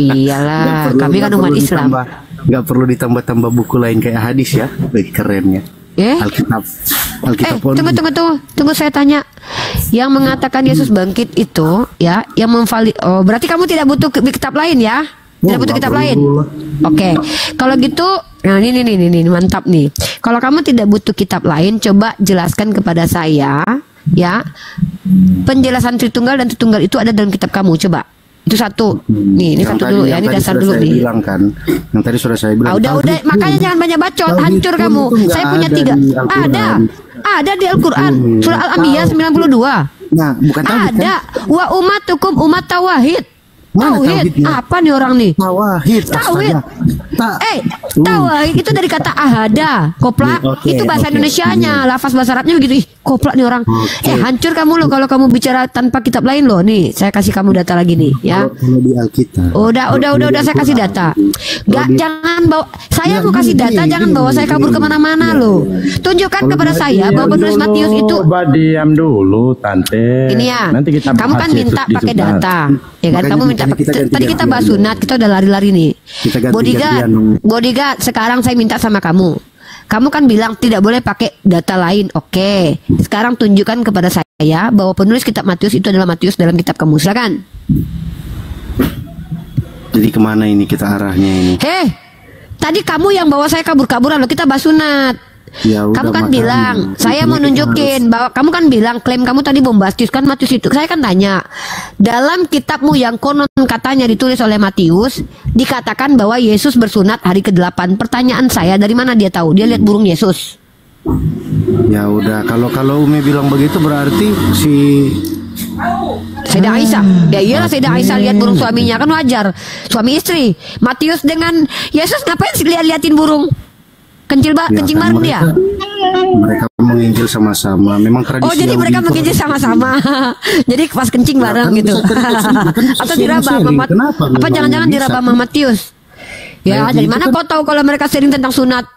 Iyalah, kami kan umat Islam. Gak perlu ditambah-tambah buku lain kayak hadis ya, lebih kerennya. Alkitab tunggu saya tanya. Yang mengatakan Yesus bangkit itu ya, yang berarti kamu tidak butuh kitab lain ya? Tidak butuh kitab lain. Oke. Kalau gitu, nah ini mantap nih. Kalau kamu tidak butuh kitab lain, coba jelaskan kepada saya, ya. Penjelasan Tritunggal dan Tritunggal itu ada dalam kitab kamu. Coba. Itu satu. Nih, ini satu dulu ya. Ini dasar dulu nih. Bilang kan. Yang tadi sudah saya bilang. Udah. Makanya jangan banyak bacot. Hancur kamu. Saya punya 3. Ada di Al-Quran. Surah Al-Anbiya 92. Nah, bukan tauhid. Ada. Wa ummatukum umat tauhid. Mana Tauhid. tauhidnya? Apa nih orang nih? Tauhid. Tauhid. Tauhid itu dari kata ahada. Kopla. Itu bahasa Indonesianya. Lafaz bahasa Arabnya begitu. Ih, kopla nih orang. Hancur kamu loh kalau kamu bicara tanpa kitab lain loh. Nih, saya kasih kamu data lagi nih, ya. Kalau di Alkitab. Udah saya kasih data. Jangan bawa. Saya mau kasih data, jangan bawa saya kabur kemana-mana loh. Tunjukkan kepada saya bahwa penulis Matius itu. Diam dulu, Tante. Ini ya. Nanti kita kamu kan minta pakai data, ya kan? Kamu minta. Tadi kita bahas sunat, kita udah lari-lari nih. Bodyguard, sekarang saya minta sama kamu. Kamu kan bilang tidak boleh pakai data lain. Oke. Sekarang tunjukkan kepada saya bahwa penulis kitab Matius itu adalah Matius dalam kitab kamu. Silakan. Jadi kemana ini kita arahnya ini? Tadi kamu yang bawa saya kabur-kaburan loh. Kita bahas sunat. Ya, kamu kan bilang, saya mau nunjukin bahwa kamu kan bilang klaim kamu tadi bombastis kan Matius itu. Saya kan tanya, dalam kitabmu yang konon katanya ditulis oleh Matius, dikatakan bahwa Yesus bersunat hari ke-8. Pertanyaan saya, dari mana dia tahu? Dia lihat burung Yesus. Ya udah, kalau Umi bilang begitu berarti si Sayyidah Aisyah. Ya iyalah Sayyidah Aisyah lihat burung suaminya, kan wajar. Suami istri. Matius dengan Yesus ngapain sih liatin burung? Kencing bareng dia. Mereka menginjil sama-sama. Memang tradisi. Oh, jadi mereka menginjil sama-sama. Jadi pas kencing bareng gitu. Atau diraba sama apa jangan-jangan diraba sama Matius? Ya, dari mana kau tahu kalau mereka sharing tentang sunat?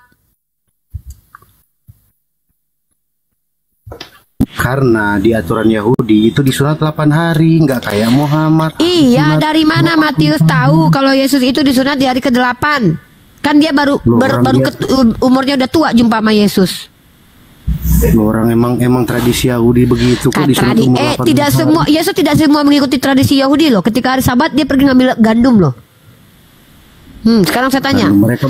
Karena di aturan Yahudi itu disunat 8 hari, nggak kayak Muhammad. Iya, dari mana Matius tahu kalau Yesus itu disunat di hari ke-8? Kan dia baru umurnya udah tua jumpa sama Yesus. Orang emang tradisi Yahudi begitu kok tidak semua Yesus tidak semua mengikuti tradisi Yahudi loh. Ketika hari Sabat dia pergi ngambil gandum loh. Sekarang saya tanya. Mereka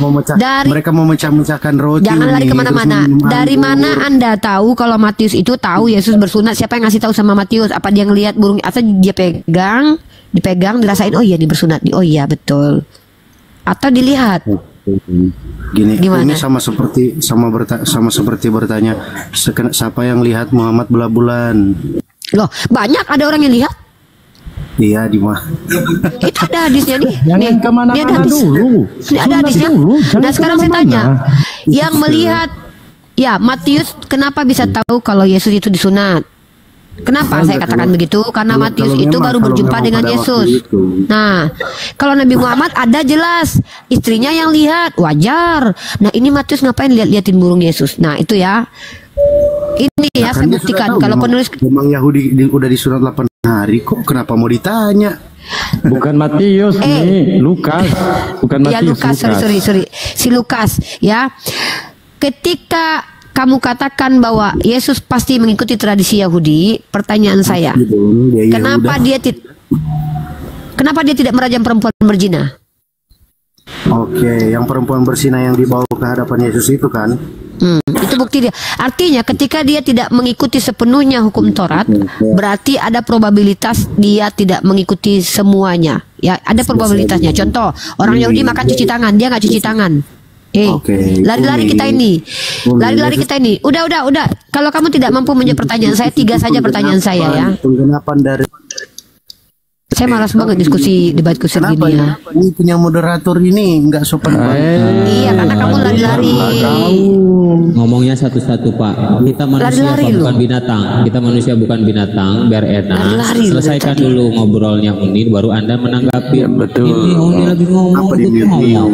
mau memecah-mecahkan roti. Jangan lari kemana-mana. Dari mana Anda tahu kalau Matius itu tahu Yesus bersunat? Siapa yang ngasih tahu sama Matius? Apa dia ngelihat burung? Atau dia dipegang, dirasain? Oh iya, dia bersunat. Oh iya, betul. Atau dilihat? Gini, ini sama seperti bertanya siapa yang lihat Muhammad belah bulan? Loh, banyak ada orang yang lihat. Iya, di mana? Itu ada hadisnya nih. Jangan kemana-mana dulu. Ini ada hadisnya. Nah sekarang saya tanya, yang melihat, ya Matius kenapa bisa tahu kalau Yesus itu disunat? Kenapa saya katakan begitu? Karena Matius itu baru berjumpa dengan Yesus. Nah, kalau Nabi Muhammad ada jelas istrinya yang lihat, wajar. Nah, ini Matius ngapain liatin burung Yesus? Nah, itu ya. Ini ya saya buktikan kalau penulis memang Yahudi udah disunat 8 hari kok kenapa mau ditanya? Bukan Matius nih, Lukas. Bukan Matius. Ya Lukas, sorry. Si Lukas ya. Ketika kamu katakan bahwa Yesus pasti mengikuti tradisi Yahudi, pertanyaan saya, kenapa dia tidak merajam perempuan berzina? Oke, yang perempuan berzina yang dibawa ke hadapan Yesus itu kan? Itu bukti dia. Artinya ketika dia tidak mengikuti sepenuhnya hukum Taurat, berarti ada probabilitas dia tidak mengikuti semuanya. Ya, ada probabilitasnya. Contoh, orang Yahudi makan cuci tangan, dia nggak cuci tangan. Lari-lari kita ini. Udah. Kalau kamu tidak mampu menjawab pertanyaan saya, 3 saja pertanyaan saya ya. Pengganapan dari Saya malas banget diskusi debat kusir gini ya. Ini punya moderator ini nggak sopan banget. Iya, karena kamu lari-lari. Ngomongnya satu-satu Pak. Kita manusia bukan binatang. Kita manusia bukan binatang. Biar enak. Selesaikan dulu ngobrolnya Uni, baru Anda menanggapi. Ya, betul. Ini Uni lagi ngomong. Apa dia ngomong?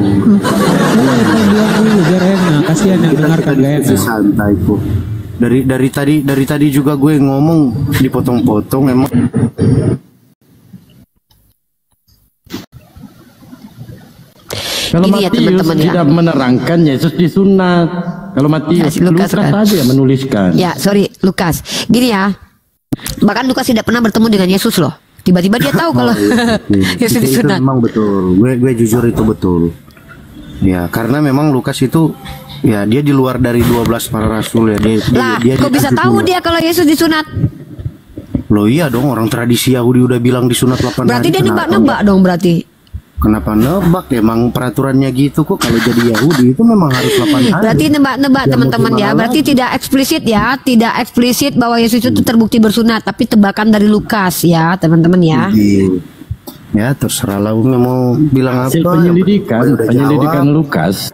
Biar enak. Kasihan yang dengarkan gak enak. Santai kok. Dari tadi juga gue ngomong dipotong-potong emang. Kalau Matius ya, teman-teman tidak menerangkan Yesus disunat. Kalau Matius, Lukas saja menuliskan. Ya, sorry, Lukas. Gini ya. Bahkan Lukas tidak pernah bertemu dengan Yesus loh. Tiba-tiba dia tahu kalau Yesus itu disunat. memang betul. Gue jujur itu betul. Ya, karena memang Lukas itu ya dia di luar dari 12 para rasul ya. Dia kok bisa tahu dia kalau Yesus disunat? Loh iya dong, orang tradisi Yahudi udah bilang disunat 8 hari. Berarti dia nebak-nebak dong berarti. Kenapa nebak? Emang peraturannya gitu kok. Kalau jadi Yahudi itu memang harus 8 hari. Berarti nebak-nebak teman-teman ya. Berarti tidak eksplisit ya. Tidak eksplisit bahwa Yesus itu terbukti bersunat. Tapi tebakan dari Lukas ya teman-teman ya. Ya terserah lah Umi mau bilang apa. Penyelidikan Lukas.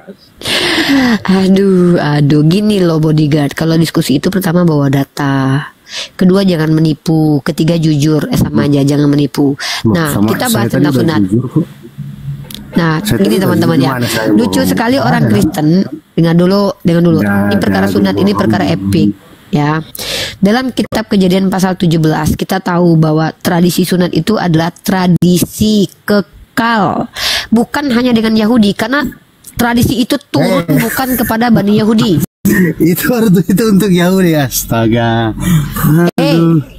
Aduh gini loh bodyguard. Kalau diskusi itu pertama bawa data. Kedua jangan menipu. Ketiga jujur. Sama aja jangan menipu. Nah kita bahas tentang sunat. Nah, ini teman-teman ya, lucu sekali orang Kristen. Dengar dulu. Ini perkara sunat, ini perkara epik, ya. Dalam kitab Kejadian pasal 17, kita tahu bahwa tradisi sunat itu adalah tradisi kekal, bukan hanya dengan Yahudi, karena tradisi itu turun bukan kepada Bani Yahudi. itu untuk Yahudi, astaga.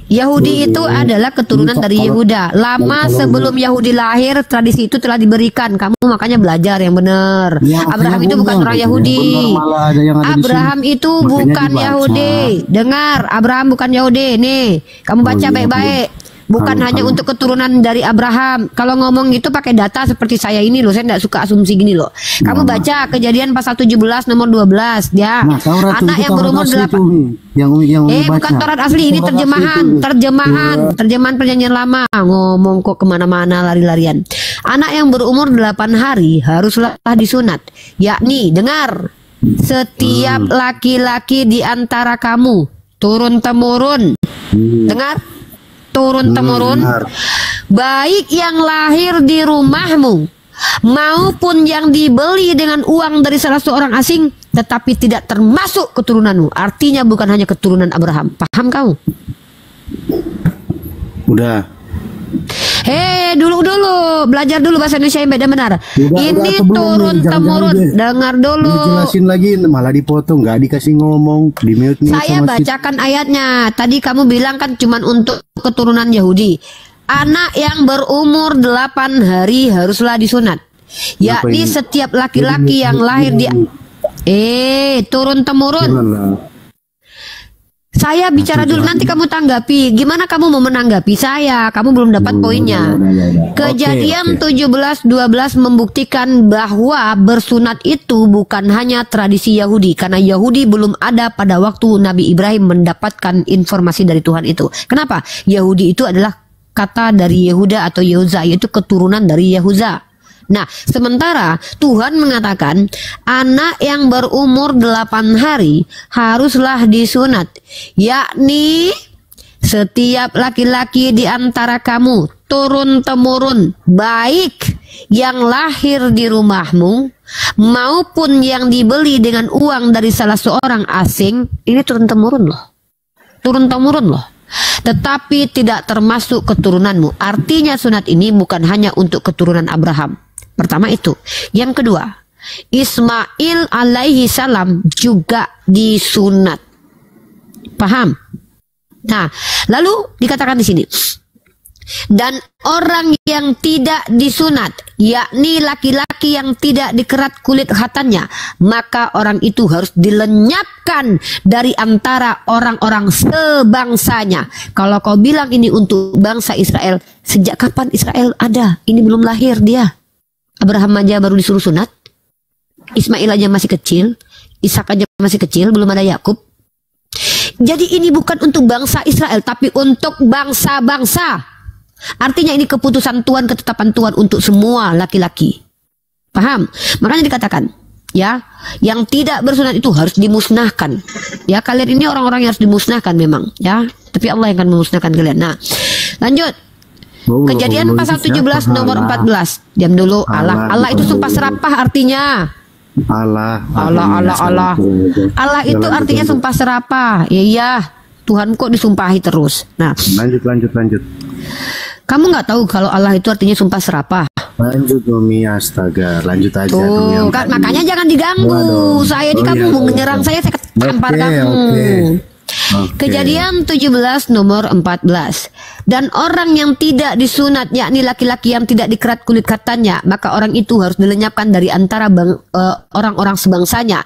Yahudi itu adalah keturunan dari Yehuda. Lama sebelum Yahudi lahir, tradisi itu telah diberikan. Kamu makanya belajar yang benar. Abraham itu bukan orang Yahudi. Abraham itu bukan Yahudi. Dengar, Abraham bukan Yahudi. Nih, kamu baca baik-baik. Bukan hanya untuk keturunan dari Abraham. Kalau ngomong itu pakai data seperti saya ini loh. Saya tidak suka asumsi gini loh. Kamu baca Kejadian pasal 17 nomor 12 ya. Anak yang berumur 8. Bukan Taurat asli, ini terjemahan perjanjian lama. Ngomong kok kemana-mana lari-larian. Anak yang berumur 8 hari haruslah disunat. Yakni dengar, setiap laki-laki di antara kamu turun-temurun. Dengar? Turun-temurun, baik yang lahir di rumahmu maupun yang dibeli dengan uang dari salah seorang asing, tetapi tidak termasuk keturunanmu. Artinya bukan hanya keturunan Abraham. Paham kamu? Udah. Dulu belajar dulu bahasa Indonesia yang benar. Ini turun-temurun. Dengar dulu. Jelasin lagi, malah dipotong, nggak dikasih ngomong, di mute. Saya bacakan ayatnya. Tadi kamu bilang kan cuman untuk keturunan Yahudi. Anak yang berumur 8 hari haruslah disunat. Yakni setiap laki-laki yang lahir di turun-temurun. Saya bicara dulu, nanti kamu tanggapi. Gimana kamu mau menanggapi saya? Kamu belum dapat poinnya. Kejadian 17:12 membuktikan bahwa bersunat itu bukan hanya tradisi Yahudi, karena Yahudi belum ada pada waktu Nabi Ibrahim mendapatkan informasi dari Tuhan itu. Kenapa? Yahudi itu adalah kata dari Yehuda atau Yehuza, yaitu keturunan dari Yehuza. Nah, sementara Tuhan mengatakan anak yang berumur 8 hari haruslah disunat, yakni setiap laki-laki di antara kamu turun-temurun, baik yang lahir di rumahmu maupun yang dibeli dengan uang dari salah seorang asing. Ini turun-temurun loh. Turun-temurun loh. Tetapi tidak termasuk keturunanmu. Artinya sunat ini bukan hanya untuk keturunan Abraham. Pertama itu. Yang kedua, Ismail alaihi salam juga disunat. Paham? Nah, lalu dikatakan di sini. Dan orang yang tidak disunat, yakni laki-laki yang tidak dikerat kulit khatannya, maka orang itu harus dilenyapkan dari antara orang-orang sebangsanya. Kalau kau bilang ini untuk bangsa Israel, sejak kapan Israel ada? Ini belum lahir dia. Abraham aja baru disuruh sunat, Ismail aja masih kecil, Ishak aja masih kecil, belum ada Yakub. Jadi ini bukan untuk bangsa Israel, tapi untuk bangsa-bangsa. Artinya ini keputusan Tuhan, ketetapan Tuhan untuk semua laki-laki. Paham? Makanya dikatakan, ya, yang tidak bersunat itu harus dimusnahkan. Ya, kalian ini orang-orang yang harus dimusnahkan memang, ya. Tapi Allah yang akan memusnahkan kalian. Nah, lanjut. Kejadian pasal 17 nomor 14. Diam dulu. Allah itu sumpah serapah artinya. Allah itu artinya sumpah serapah. Iya, Tuhan kok disumpahi terus. Nah, lanjut. Kamu nggak tahu kalau Allah itu artinya sumpah serapah? Lanjut Umi, astaga, lanjut aja. Tuh, makanya jangan diganggu. Saya ini kamu mau menyerang saya tampar kamu. Kejadian 17 nomor 14. Dan orang yang tidak disunat, yakni laki-laki yang tidak dikerat kulit katanya, maka orang itu harus dilenyapkan dari antara orang-orang sebangsanya.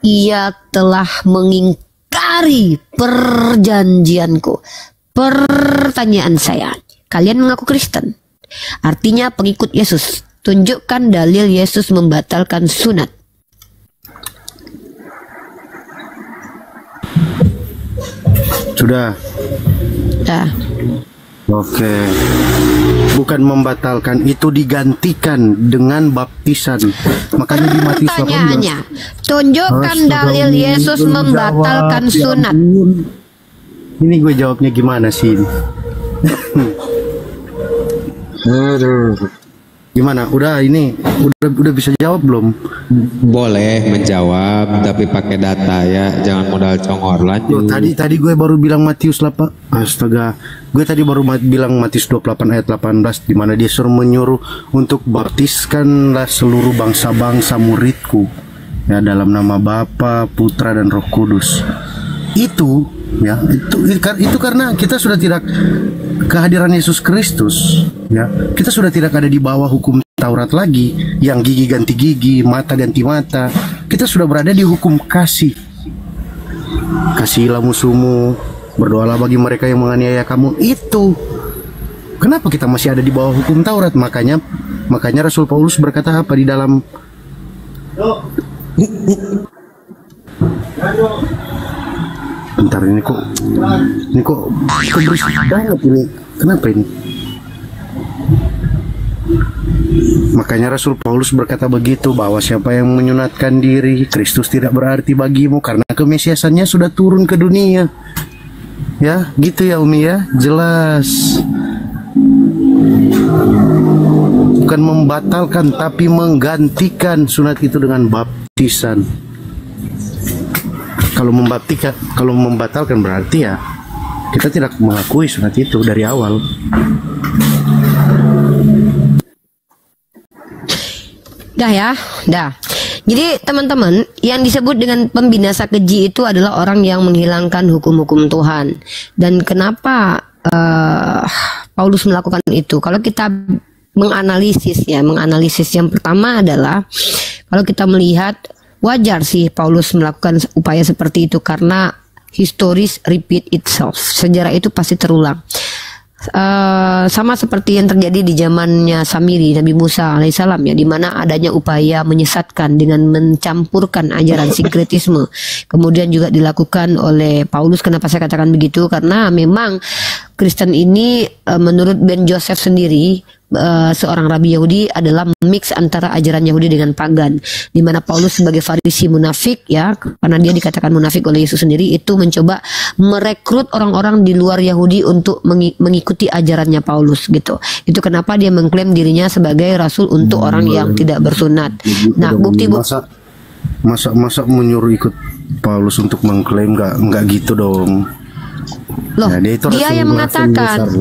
Ia telah mengingkari perjanjianku. Pertanyaan saya, kalian mengaku Kristen, artinya pengikut Yesus. Tunjukkan dalil Yesus membatalkan sunat. Sudah. Dah. Oke. Bukan membatalkan, itu digantikan dengan baptisan. Makanya di Matius 18. Pertanyaannya, tunjukkan dalil Yesus membatalkan sunat. Ini gue jawabnya gimana sih? Gimana? Udah bisa jawab belum? Boleh menjawab tapi pakai data ya, jangan modal congor. Lanjut. Tadi gue baru bilang Matius 8. Astaga. Gue tadi baru bilang Matius 28 ayat 18 di mana dia menyuruh untuk baptiskanlah seluruh bangsa-bangsa muridku ya dalam nama Bapa, Putra dan Roh Kudus. Itu karena kita sudah tidak kehadiran Yesus Kristus ya. Kita sudah tidak ada di bawah hukum Taurat lagi yang gigi ganti gigi, mata ganti mata. Kita sudah berada di hukum kasih. Kasihilah musuhmu, berdoalah bagi mereka yang menganiaya kamu. Itu kenapa kita masih ada di bawah hukum Taurat. Makanya Rasul Paulus berkata apa di dalam bentar, ini kok berisik banget ini. Kenapa ini? Makanya Rasul Paulus berkata begitu, bahwa siapa yang menyunatkan diri, Kristus tidak berarti bagimu karena kemesiasannya sudah turun ke dunia. Ya, gitu ya Umi ya, jelas. Bukan membatalkan tapi menggantikan sunat itu dengan baptisan. Kalau membatalkan berarti ya kita tidak mengakui sunat itu dari awal. Dah ya, dah. Jadi teman-teman, yang disebut dengan pembinasa keji itu adalah orang yang menghilangkan hukum-hukum Tuhan. Dan kenapa Paulus melakukan itu? Kalau kita menganalisis yang pertama adalah kalau kita melihat wajar sih Paulus melakukan upaya seperti itu karena historis repeat itself. Sejarah itu pasti terulang. Sama seperti yang terjadi di zamannya Samiri, Nabi Musa alaihissalam ya, di mana adanya upaya menyesatkan dengan mencampurkan ajaran sinkretisme. Kemudian juga dilakukan oleh Paulus. Kenapa saya katakan begitu? Karena memang Kristen ini menurut Ben Joseph sendiri, seorang rabi Yahudi, adalah mix antara ajaran Yahudi dengan pagan, di mana Paulus sebagai Farisi munafik ya, karena dia dikatakan munafik oleh Yesus sendiri, itu mencoba merekrut orang-orang di luar Yahudi untuk mengikuti ajarannya Paulus gitu. Itu kenapa dia mengklaim dirinya sebagai rasul untuk orang yang tidak bersunat. Nah, masa menyuruh ikut Paulus untuk mengklaim, nggak gitu dong. Loh, nah, dia yang mengatakan,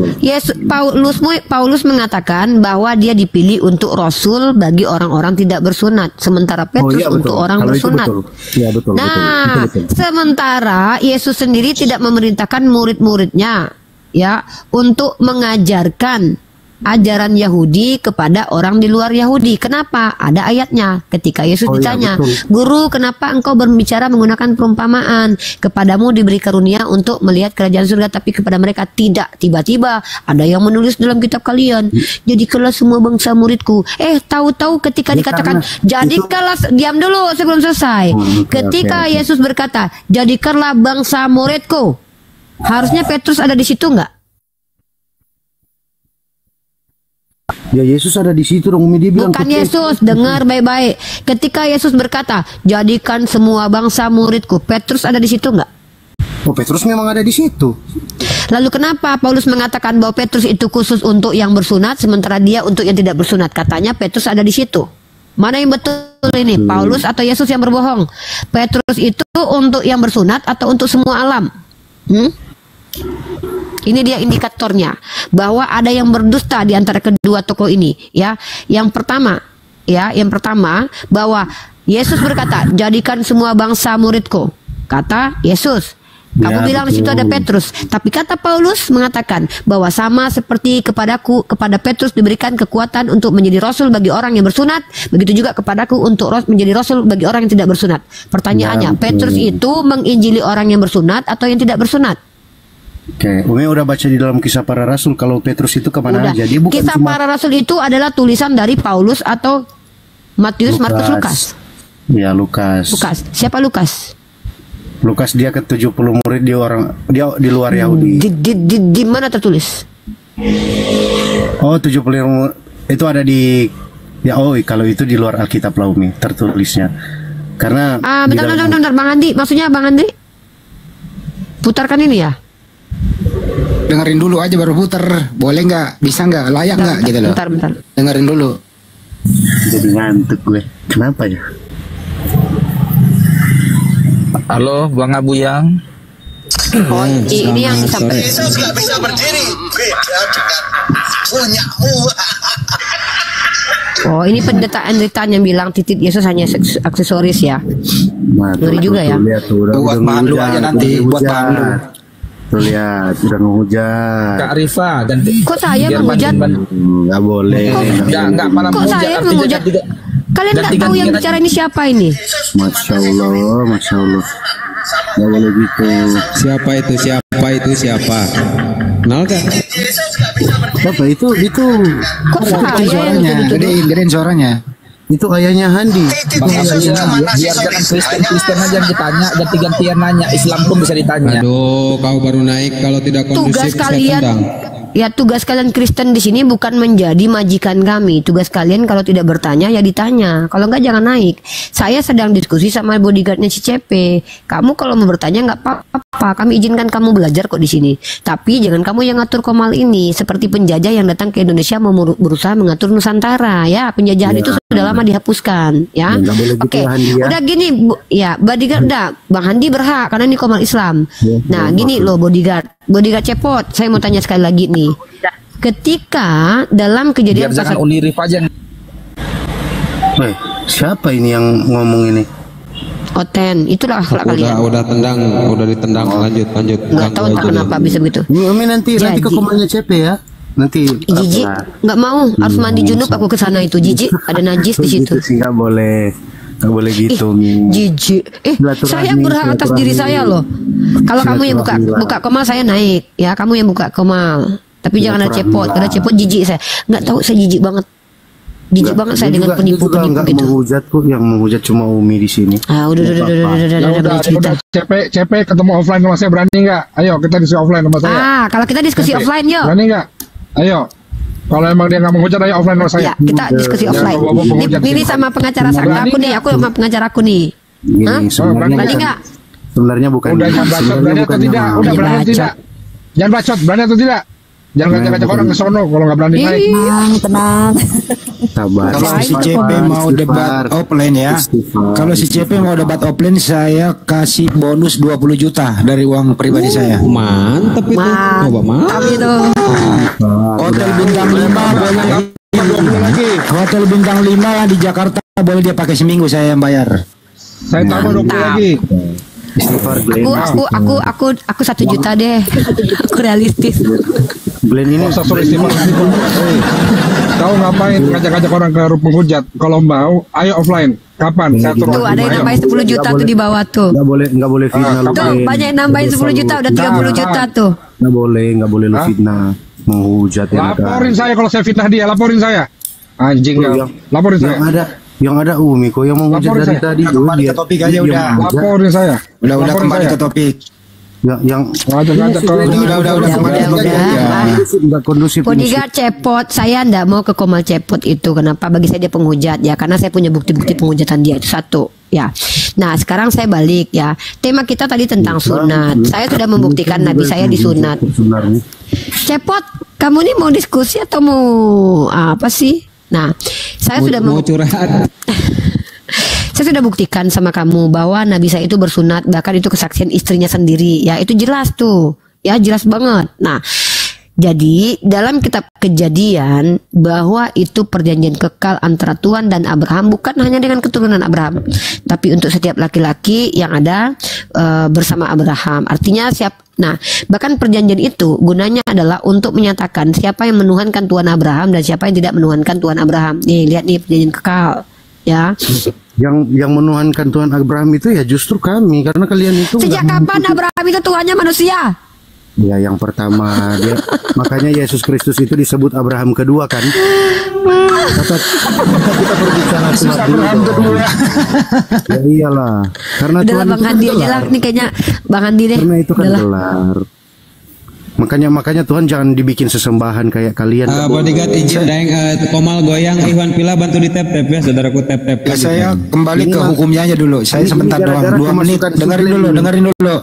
Paulus mengatakan bahwa dia dipilih untuk rasul bagi orang-orang tidak bersunat, sementara Petrus untuk orang bersunat. Betul. Sementara Yesus sendiri tidak memerintahkan murid-muridnya ya untuk mengajarkan ajaran Yahudi kepada orang di luar Yahudi. Kenapa? Ada ayatnya. Ketika Yesus ditanya, "Guru, kenapa engkau berbicara menggunakan perumpamaan? Kepadamu diberi karunia untuk melihat kerajaan surga, tapi kepada mereka tidak." Tiba-tiba ada yang menulis dalam kitab kalian, "Jadikanlah semua bangsa muridku." Tahu-tahu ketika dikatakan jadikanlah, diam dulu sebelum selesai. Ketika Yesus berkata, "Jadikanlah bangsa muridku," harusnya Petrus ada di situ nggak? Ya, Yesus ada di situ dong. Dia bilang bukan Yesus, dengar baik-baik. Ketika Yesus berkata, "Jadikan semua bangsa muridku," Petrus ada di situ nggak? Oh, Petrus memang ada di situ. Lalu kenapa Paulus mengatakan bahwa Petrus itu khusus untuk yang bersunat, sementara dia untuk yang tidak bersunat? Katanya Petrus ada di situ. Mana yang betul ini? Paulus atau Yesus yang berbohong? Petrus itu untuk yang bersunat atau untuk semua alam? Ini dia indikatornya bahwa ada yang berdusta di antara kedua tokoh ini ya. Yang pertama bahwa Yesus berkata, "Jadikan semua bangsa muridku." Kata Yesus. Kamu bilang di situ ada Petrus, tapi kata Paulus mengatakan bahwa sama seperti kepadaku, kepada Petrus diberikan kekuatan untuk menjadi rasul bagi orang yang bersunat, begitu juga kepadaku untuk menjadi rasul bagi orang yang tidak bersunat. Pertanyaannya, Petrus itu menginjili orang yang bersunat atau yang tidak bersunat? Oke, Umi udah baca di dalam Kisah Para Rasul kalau Petrus itu kemana aja. Dia bukan Kisah Para Rasul itu adalah tulisan dari Paulus atau Matius, Markus, Lukas. Ya, Lukas. Siapa Lukas? Lukas dia ke 70 murid, dia di luar Yahudi. Di mana tertulis? Oh, 70 itu ada di kalau itu di luar Alkitab lah Umi tertulisnya. Karena bentar Bang Andi, maksudnya Bang Andi? Putarkan ini ya. Dengerin dulu aja baru puter. Boleh nggak? Bisa nggak? Layak nggak gitu loh. Bentar. Dengerin dulu. Jadi ngantuk gue. Kenapa ya? Halo, Bang Abuyang. Oh, ini yang disampaikan. Yesus nggak bisa berdiri. Beda dengan punyamu. Oh, ini pendeta Andritan yang bilang titik Yesus hanya aksesoris ya. Ngeri juga ya. Buat malu aja nanti. Buat malu. Tuh lihat, udah menghujat. Kak Rifa ganti. Kok saya menghujat? Nggak boleh. Nggak malah kok saya menghujat? Kalian nggak tahu yang bicara ini siapa ini? Masya Allah. Nggak boleh gitu. Siapa? Kenal gak? Apa itu? Kok saya Suaranya, gedein suaranya. Itu ayahnya Handi. Biar jangan Kristen aja yang ditanya, ganti-gantian nanya. Islam pun bisa ditanya. Aduh, kau baru naik, kalau tidak kondusif saya tendang. Ya, tugas kalian Kristen di sini bukan menjadi majikan kami. Tugas kalian kalau tidak bertanya ya ditanya. Kalau enggak jangan naik. Saya sedang diskusi sama bodyguardnya si CP. Kamu kalau mau bertanya nggak apa-apa. Kami izinkan kamu belajar kok di sini. Tapi jangan kamu yang ngatur Komal ini. Seperti penjajah yang datang ke Indonesia mau berusaha mengatur Nusantara. Ya, penjajahan itu sudah lama dihapuskan. Ya. Oke. Udah gini, bodyguard dah. Bang Handi berhak karena ini Komal Islam. Nah, gini loh bodyguard Cepot, saya mau tanya sekali lagi nih. Ketika dalam kejadian jangan Unirif aja. Siapa ini yang ngomong ini? Oten, itulah akhlak kalian. Udah ditendang. Lanjut. Nggak tahu kenapa bisa begitu. Umi nanti ke komalnya CP ya. Nanti jijik, nggak mau, harus mandi junub aku ke sana itu jijik, ada najis di situ. Nggak boleh gitu. Jijik. Saya berhak atas diri saya loh. Kalau kamu yang buka Komal saya naik, ya kamu yang buka Komal. Tapi jangan ada Cepot, karena Cepot jijik saya. Nggak tahu saya jijik banget. Jijik banget saya dengan penipu-penipu gitu. Menghujat kok, yang menghujat cuma Umi di sini. Udah. CP ketemu offline sama saya, berani nggak? Ayo kita diskusi offline sama saya. Kalau kita diskusi offline yuk. Berani nggak? Ayo. Kalau emang dia nggak menghujat, ayo offline sama saya. Ya, kita diskusi offline. Ini sama pengacara aku nih, aku sama pengacara aku nih. Berani nggak? Sebenarnya bukan. Udah jangan bacot, berani atau tidak? Udah berani atau tidak? Jangan bacot, berani atau tidak? Jangan ngajak-ngajak orang ke sono kalau nggak berani naik. Tenang. Sabar. Kalau si CP mau debat offline ya. Kalau si CP mau debat offline, saya kasih bonus 20 juta dari uang pribadi saya. Mantep itu. Coba mantap itu. Hotel bintang 5 boleh lagi. Hotel bintang 5 di Jakarta boleh dia pakai seminggu, saya yang bayar. Saya tambah 20 lagi. Aku 1 juta deh. Aku realistis. Glenn ini kau ngapain ngajak-ngajak orang ke penghujat? Kalau mau, ayo offline. Kapan? Tuh ada yang nambahin 10 juta tuh di bawah tuh. Nggak boleh fitnah. Tuh banyak yang nambahin 10 juta, udah 30 juta tuh. Nggak boleh lu fitnah. Menghujat ya. Laporin saya kalau saya fitnah dia, laporin saya. Anjing ya. Laporin saya. Yang ada Umi kok yang menghujat dari tadi. Kembali ke topik aja udah. Laporin saya. Udah kembali ke topik. Yang udah nggak kondusif. Bodyguard Cepot, saya ndak mau ke Komal Cepot itu. Kenapa? Bagi saya dia penghujat ya, karena saya punya bukti-bukti penghujatan dia itu satu. Ya, nah sekarang saya balik ya. Tema kita tadi tentang sunat. Saya sudah membuktikan Nabi saya disunat. Cepot, kamu ini mau diskusi atau mau apa sih? Nah, saya sudah mau curhat. Saya sudah buktikan sama kamu bahwa Nabi saya itu bersunat, bahkan itu kesaksian istrinya sendiri. Ya, itu jelas tuh. Ya, jelas banget. Nah, Jadi dalam kitab Kejadian bahwa itu perjanjian kekal antara Tuhan dan Abraham, bukan hanya dengan keturunan Abraham, tapi untuk setiap laki-laki yang ada bersama Abraham. Artinya nah, bahkan perjanjian itu gunanya adalah untuk menyatakan siapa yang menuhankan Tuhan Abraham dan siapa yang tidak menuhankan Tuhan Abraham. Nih, lihat nih perjanjian kekal, ya. Yang menuhankan Tuhan Abraham itu ya justru kami, karena kalian itu. Sejak kapan Abraham itu Tuhannya manusia? Ya, yang pertama dia, makanya Yesus Kristus itu disebut Abraham kedua kan. Kata kita berbicara Tuhan Abraham kedua. Ya iyalah, karena udah Tuhan Bang Handi aja lah, ini kayaknya Bang Handi deh. Karena itu kan gelar. Makanya Tuhan jangan dibikin sesembahan kayak kalian. Bodyguard izin daeng Komal goyang, Iwan Pila bantu di tap ya, saudaraku tap. Saya kembali ke hukumnya aja dulu. Saya sebentar doang, 2 menit. Dengerin dulu.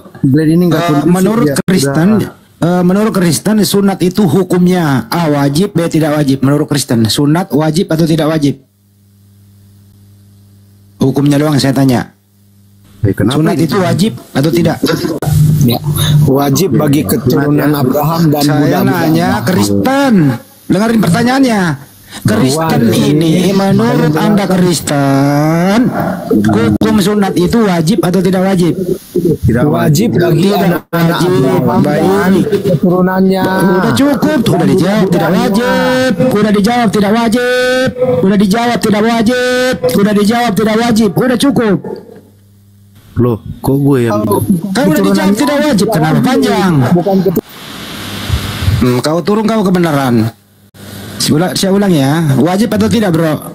Menurut Kristen sunat itu hukumnya A wajib, B tidak wajib. Menurut Kristen sunat wajib atau tidak wajib? Hukumnya doang saya tanya. Sunat itu wajib atau tidak? Ya, wajib bagi keturunan Abraham dan saya nanya Kristen, dengerin pertanyaannya. Kristen ini menurut Anda Kristen, hukum sunat itu wajib atau tidak wajib? Tidak wajib bagi anak Abraham dan keturunannya. Udah cukup, udah dijawab tidak wajib. Udah dijawab tidak wajib. Udah dijawab tidak wajib. Udah dijawab tidak wajib. Udah cukup. Loh, kok gue yang kau udah dijawab tidak wajib, kenapa panjang? Kau turun kau kebenaran. Saya ulang ya, wajib atau tidak bro?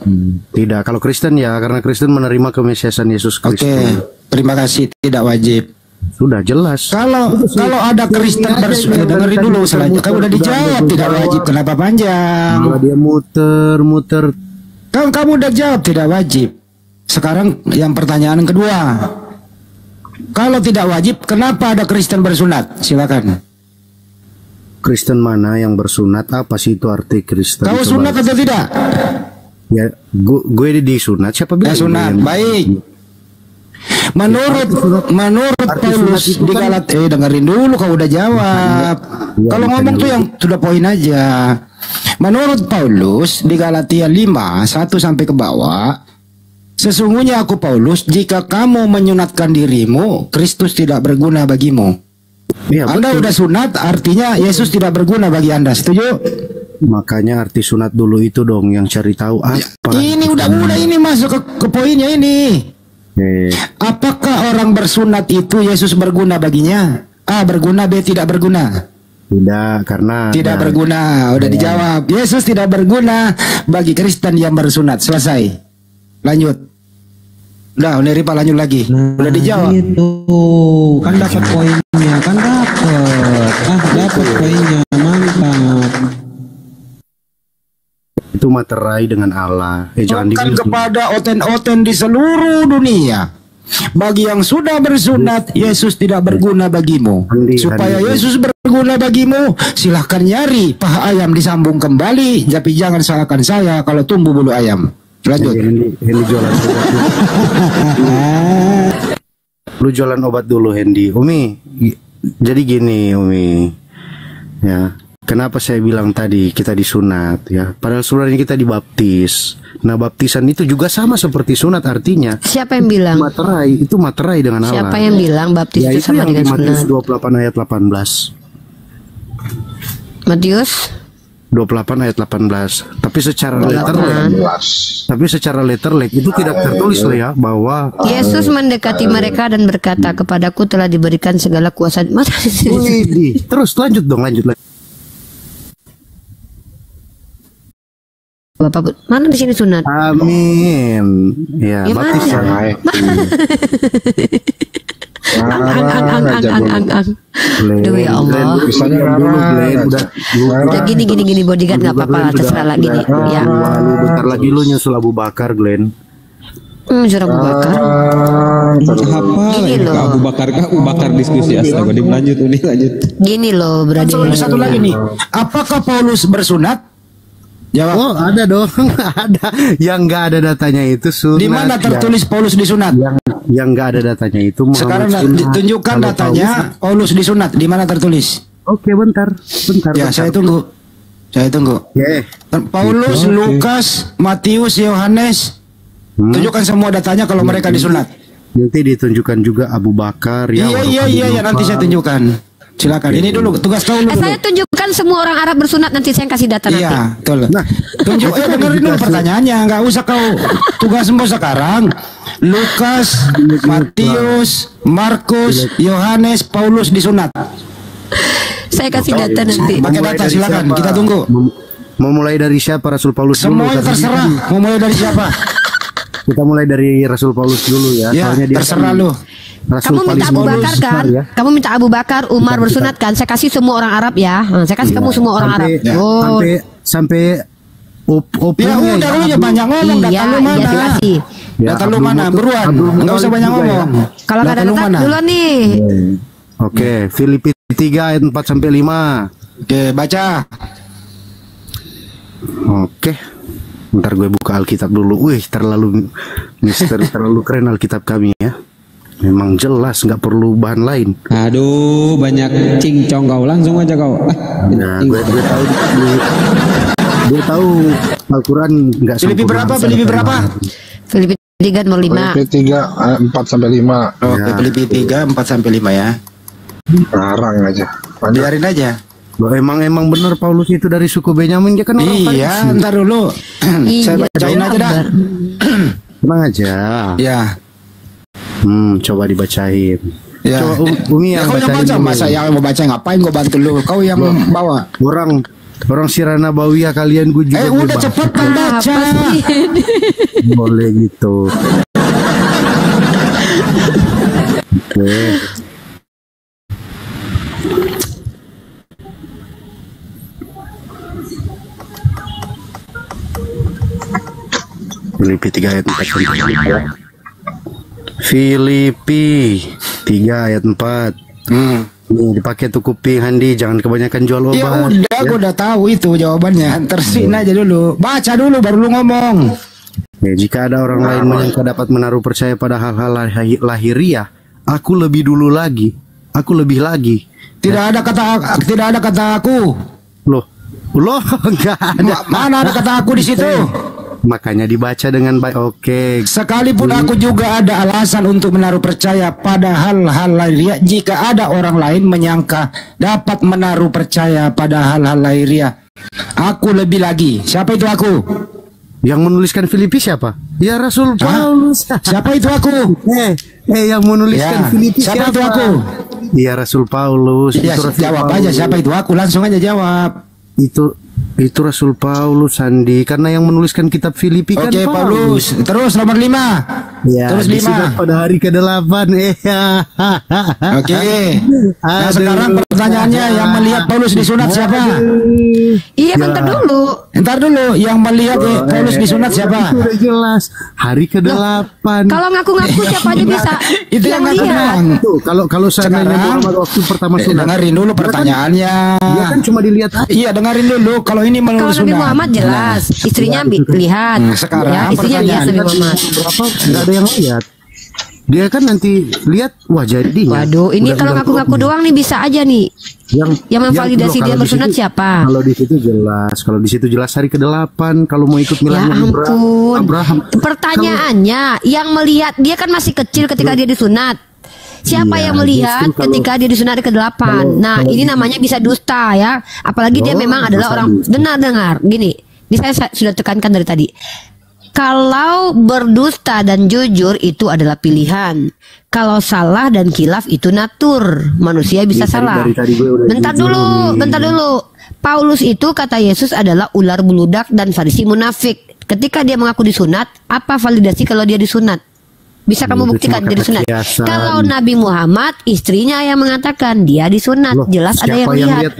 Tidak, kalau Kristen ya, karena Kristen menerima kemesiasan Yesus Kristus. Oke, terima kasih, tidak wajib. Sudah jelas. Kalau ada Kristen dengerin dulu selanjutnya. Kau udah dijawab tidak wajib, kenapa panjang? Dia muter. Kamu udah jawab tidak wajib. Sekarang yang pertanyaan kedua. Kalau tidak wajib, kenapa ada Kristen bersunat? Silakan. Kristen mana yang bersunat? Apa sih itu arti Kristen? Kau sunat atau tidak? Ya, gue disunat. Siapa bilang? Sunat. Baik. Menurut Paulus di Galatia, dengerin dulu kau udah jawab. Kalau ngomong tuh yang sudah poin aja. Menurut Paulus di Galatia 5:1 sampai ke bawah. Sesungguhnya aku Paulus, jika kamu menyunatkan dirimu, Kristus tidak berguna bagimu. Ya, Anda udah sunat, artinya Yesus tidak berguna bagi Anda. Setuju? Makanya arti sunat dulu itu dong yang cari tahu apa. Ini udah ini masuk ke poinnya ini. Apakah orang bersunat itu Yesus berguna baginya? A berguna, B tidak berguna. Tidak, karena tidak berguna. Udah dijawab. Yesus tidak berguna bagi Kristen yang bersunat. Selesai. Lanjut. Udah, Ripa lanjut lagi. Udah dijawab. Itu kan dapat poinnya, kan dapat poinnya, mantap. Itu materai dengan Allah. Jangan kepada oten-oten di seluruh dunia. Bagi yang sudah bersunat, Yesus tidak berguna bagimu. Supaya Yesus berguna bagimu, silahkan nyari paha ayam disambung kembali. Tapi jangan salahkan saya kalau tumbuh bulu ayam. Lanjut. Hendy jualan obat dulu. Lu jualan obat dulu, Hendy. Umi, jadi gini Umi. Ya, kenapa saya bilang tadi kita disunat ya? Padahal sebenarnya kita dibaptis. Nah, baptisan itu juga sama seperti sunat artinya. Siapa yang bilang? Itu materai dengan Allah. Siapa yang bilang baptis ya, itu sama dengan sunat? Matius 28 ayat 18. Matius 28 ayat 18. Tapi secara letterlek itu tidak tertulis loh ya bahwa Yesus mendekati mereka dan berkata, kepadaku telah diberikan segala kuasa. Terus lanjut dong, lanjut. Bapak, mana di sini sunat? Amin. Ya, baptis ya. Aduh ya Allah. Udah gini bodyguard nggak apa-apa, terserah lagi nih. Ya. Bentar lagi lu nyusul Abu Bakar, Glenn. Nyusul Abu Bakar. Gini loh. Abu Bakar diskusi astaga. Lanjut. Gini loh, berarti. Satu lagi nih. Apakah Paulus bersunat? Jawab. Oh, ada dong. Ada. Yang nggak ada datanya itu sunat. Di mana tertulis Paulus disunat? Yang nggak ada datanya itu. Sekarang tunjukkan datanya Paulus disunat. Di mana tertulis? Oke, bentar. Ya, saya tunggu. Oke. Paulus, Lukas, Matius, Yohanes. Tunjukkan semua datanya kalau mereka disunat. Nanti ditunjukkan juga Abu Bakar ya. Iya, nanti saya tunjukkan. Silakan. Ini dulu tugas kau dulu. Saya tunjukkan semua orang Arab bersunat, nanti saya kasih data nanti. Iya, betul. Nah, dengerin dulu pertanyaannya, nggak usah kau tugasmu sekarang. Lukas, Matius, Markus, Yohanes, Paulus disunat. Saya kasih data nanti. Pakai data, silakan. Kita tunggu. Mau mulai dari siapa Rasul Paulus dulu? Semuanya terserah. Mau mulai dari siapa? Kita mulai dari Rasul Paulus dulu ya. Ya, soalnya dia terserah lu. Kamu minta Abu Bakar kan? Ya. Kamu minta Abu Bakar, Umar bersunat kan? Saya kasih semua orang Arab ya. Saya kasih kamu semua orang Arab. Sampai ya udah lu banyak ngomong. Data lu mana? Dikasih. Data lu mana? Buruan. Enggak usah banyak ngomong. Kalau nggak ada data duluan nih. Oke, Filipi 3 ayat 4 sampai 5. Oke, baca. Oke. Ntar gue buka Alkitab dulu. Wih, terlalu keren Alkitab kami ya. Memang jelas, nggak perlu bahan lain. Aduh, banyak cincong kau, langsung aja kau. Nah, gue tahu Al-Quran nggak sempurna. Filipi berapa? Filipi 3 nomor 5. Filipi 3 4 sampai 5. Oke, Filipi 3 4 sampai 5 ya. Larang aja. Biarin aja. Emang benar Paulus itu dari suku Benyamin, dia kan orang Iya, ntar dulu. Saya bacain aja dah. Tenang aja. Ya. Coba dibacain. Ya. Coba Umi yang bacain. Baca, masa yang mau baca ngapain gue bantu lu? Kau yang bawa. Orang Sirana Bawiyah kalian gue juga. Udah cepetan baca. Boleh gitu. Oke. Filipi 3 ayat 4 sampai 5. Filipi 3 ayat 4. Nih dipakai tuh kuping Handi, jangan kebanyakan jual obat. Ya udah, gue udah tahu itu jawabannya. Tersin aja dulu. Baca dulu baru lu ngomong. Ya, jika ada orang lain menyangka dapat menaruh percaya pada hal-hal lahiriah, aku lebih dulu lagi. Aku lebih lagi. Tidak ada kata aku. Loh, enggak ada. Mana ada kata aku di situ? Makanya dibaca dengan baik. Oke. Sekalipun aku juga ada alasan untuk menaruh percaya pada hal-hal lahiriah, jika ada orang lain menyangka dapat menaruh percaya pada hal-hal lahiriah, aku lebih lagi. Siapa itu aku? Yang menuliskan Filipi siapa? Ya Rasul Paulus. Siapa itu aku? Yang menuliskan Filipi siapa itu aku? Ya Rasul Paulus. Ya, jawab aja siapa itu aku, langsung aja jawab. Itu Rasul Paulus, Sandi, karena yang menuliskan kitab Filipi kan Paulus. Terus nomor 5. Ya, terus 5 pada hari ke-8. Oke. Nah, sekarang pertanyaannya, yang melihat Paulus disunat siapa? Iya, bentar dulu. Ntar dulu, yang melihat Paulus disunat siapa? Itu udah jelas. Hari ke-8. Kalau ngaku-ngaku siapa aja bisa. Itu yang ngaku. Kalau seandainya Muhammad waktu pertama sunat. Dengerin dulu pertanyaannya. Dia kan cuma dilihat aja. Iya, dengerin dulu. Kalau ini menurut Nabi Muhammad jelas, istrinya lihat. Sekarang ya, istrinya lihat Nabi Muhammad. Berapa? Nggak ada yang lihat. Dia kan nanti lihat, wah jadinya. Waduh, ini kalau ngaku-ngaku doang nih bisa aja nih. Yang memvalidasi dia bersunat siapa? Kalau di situ jelas, hari ke-8 kalau mau ikut milahnya ya ampun. Abraham. Pertanyaannya, yang melihat dia kan masih kecil ketika dia disunat. Siapa yang melihat ketika dia disunat ke-8? Nah, ini namanya bisa dusta ya. Apalagi dia memang adalah orang dengar. Gini, saya sudah tekankan dari tadi. Kalau berdusta dan jujur itu adalah pilihan. Kalau salah dan khilaf itu natur. Manusia bisa salah. Bentar dulu. Paulus itu kata Yesus adalah ular buludak dan Farisi munafik. Ketika dia mengaku disunat, apa validasi kalau dia disunat? Bisa kamu buktikan dia disunat. Kalau Nabi Muhammad, istrinya yang mengatakan dia disunat. Jelas ada yang lihat.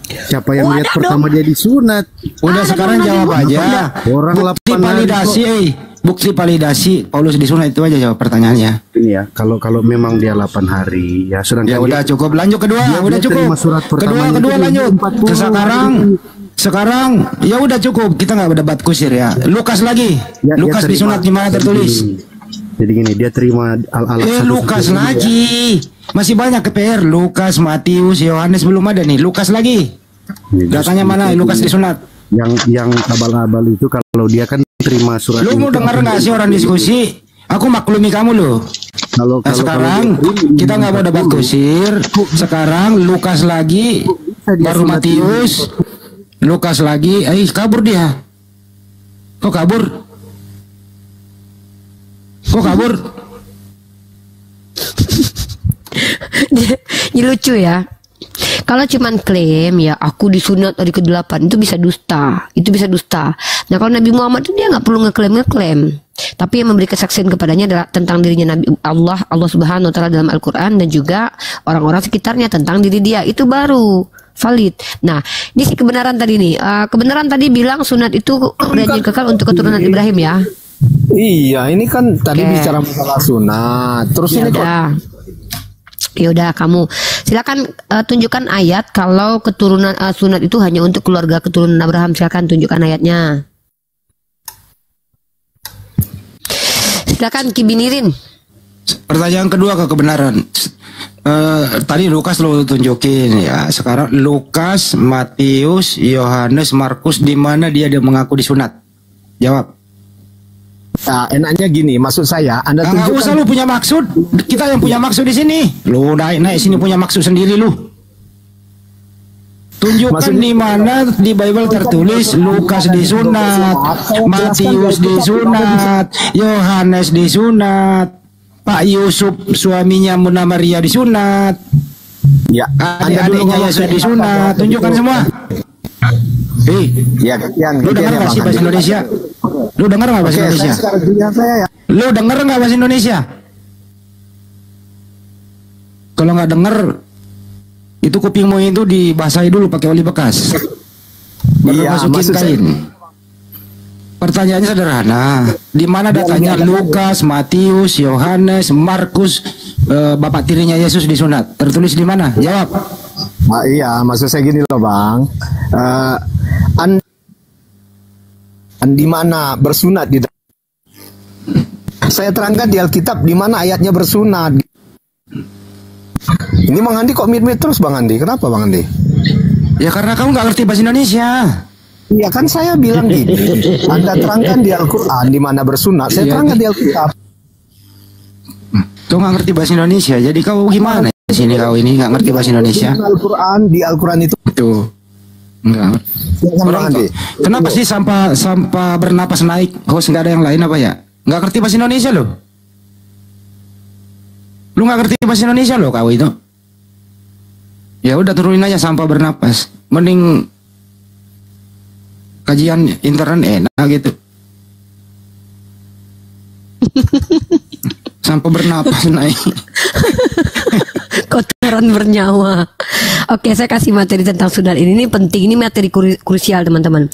Siapa yang lihat pertama dia disunat? Udah sekarang jawab aja. Orang bukti validasi Paulus disunat itu aja jawab pertanyaannya. Ini ya, kalau memang dia 8 hari ya sudah. Ya udah cukup, lanjut kedua. Udah cukup. Kedua lanjut. Sekarang ya udah cukup. Kita nggak berdebat kusir ya. Lukas lagi. Lukas disunat gimana tertulis? Jadi gini, dia terima al-alat Lukas lagi. Masih banyak ke PR. Lukas, Matius, Yohanes belum ada nih. Lukas lagi. Datanya mana? Lukas disunat. Yang abal-abal itu kalau dia kan terima surat. Lu mau dengar nggak sih orang diskusi? Aku maklumi kamu loh. Nah, sekarang kita nggak mau debat kusir. Sekarang Lukas lagi, baru Matius. Lukas lagi, kabur dia. Kok kabur? Ini lucu ya. Kalau cuman klaim ya aku disunat hari ke-8 itu bisa dusta. Nah kalau Nabi Muhammad itu dia nggak perlu ngeklaim. Tapi yang memberi kesaksian kepadanya adalah tentang dirinya Nabi Allah Subhanahu Wa Taala dalam Al-Quran, dan juga orang-orang sekitarnya tentang diri dia, itu baru valid. Nah ini si kebenaran tadi nih. Kebenaran tadi bilang sunat itu perjanjian kekal untuk keturunan Ibrahim ya. Iya, ini kan tadi bicara masalah sunat. Terus ini kok Yaudah, kamu silakan tunjukkan ayat kalau keturunan sunat itu hanya untuk keluarga keturunan Abraham. Silakan tunjukkan ayatnya. Silakan Kibinirin. Pertanyaan kedua ke kebenaran. Tadi Lukas lo tunjukin ya. Sekarang Lukas, Matius, Yohanes, Markus, di mana dia mengaku disunat? Jawab. Nah, enaknya gini, maksud saya, Anda tunjukkan. Nggak usah lu punya maksud, kita yang punya maksud di sini. Lu naik sini punya maksud sendiri lu. Tunjukkan di mana di Bible tertulis Lukas disunat, Matius disunat, Yohanes disunat, Pak Yusuf suaminya Muna Maria disunat, ya, adik-adiknya Yesus disunat. Tunjukkan semua. Lu dengar nggak sih bahasa Indonesia? Lu dengar nggak bahasa Indonesia? Lu dengar nggak bahasa Indonesia? Kalau nggak denger, itu kupingmu itu dibasahi dulu pakai oli bekas. Baru masukin kain. Pertanyaannya sederhana. Di mana datanya Lukas, Matius, Yohanes, Markus, bapak tirinya Yesus disunat? Tertulis di mana? Jawab. Iya, maksud saya gini loh, Bang. Di mana bersunat di saya terangkan di Alkitab di mana ayatnya bersunat. Ini Bang Andi kok mit-mit terus, Bang Andi? Kenapa, Bang Andi? Ya karena kamu nggak ngerti bahasa Indonesia. Iya kan saya bilang gini, Anda terangkan di Al-Quran di mana bersunat, saya terangkan di Alkitab. Kau nggak ngerti bahasa Indonesia, jadi kau gimana di sini kau ini nggak ngerti bahasa Indonesia? Di Al-Quran itu. Enggak. Kenapa sih sampah bernapas naik? Host nggak ada yang lain apa ya? Nggak ngerti bahasa Indonesia loh. Lu nggak ngerti bahasa Indonesia loh kau itu. Ya udah turunin aja sampah bernapas. Mending kajian internet enak gitu. Sampah bernapas naik. Kotoran bernyawa. Oke, saya kasih materi tentang sunat ini penting. Ini materi krusial teman-teman.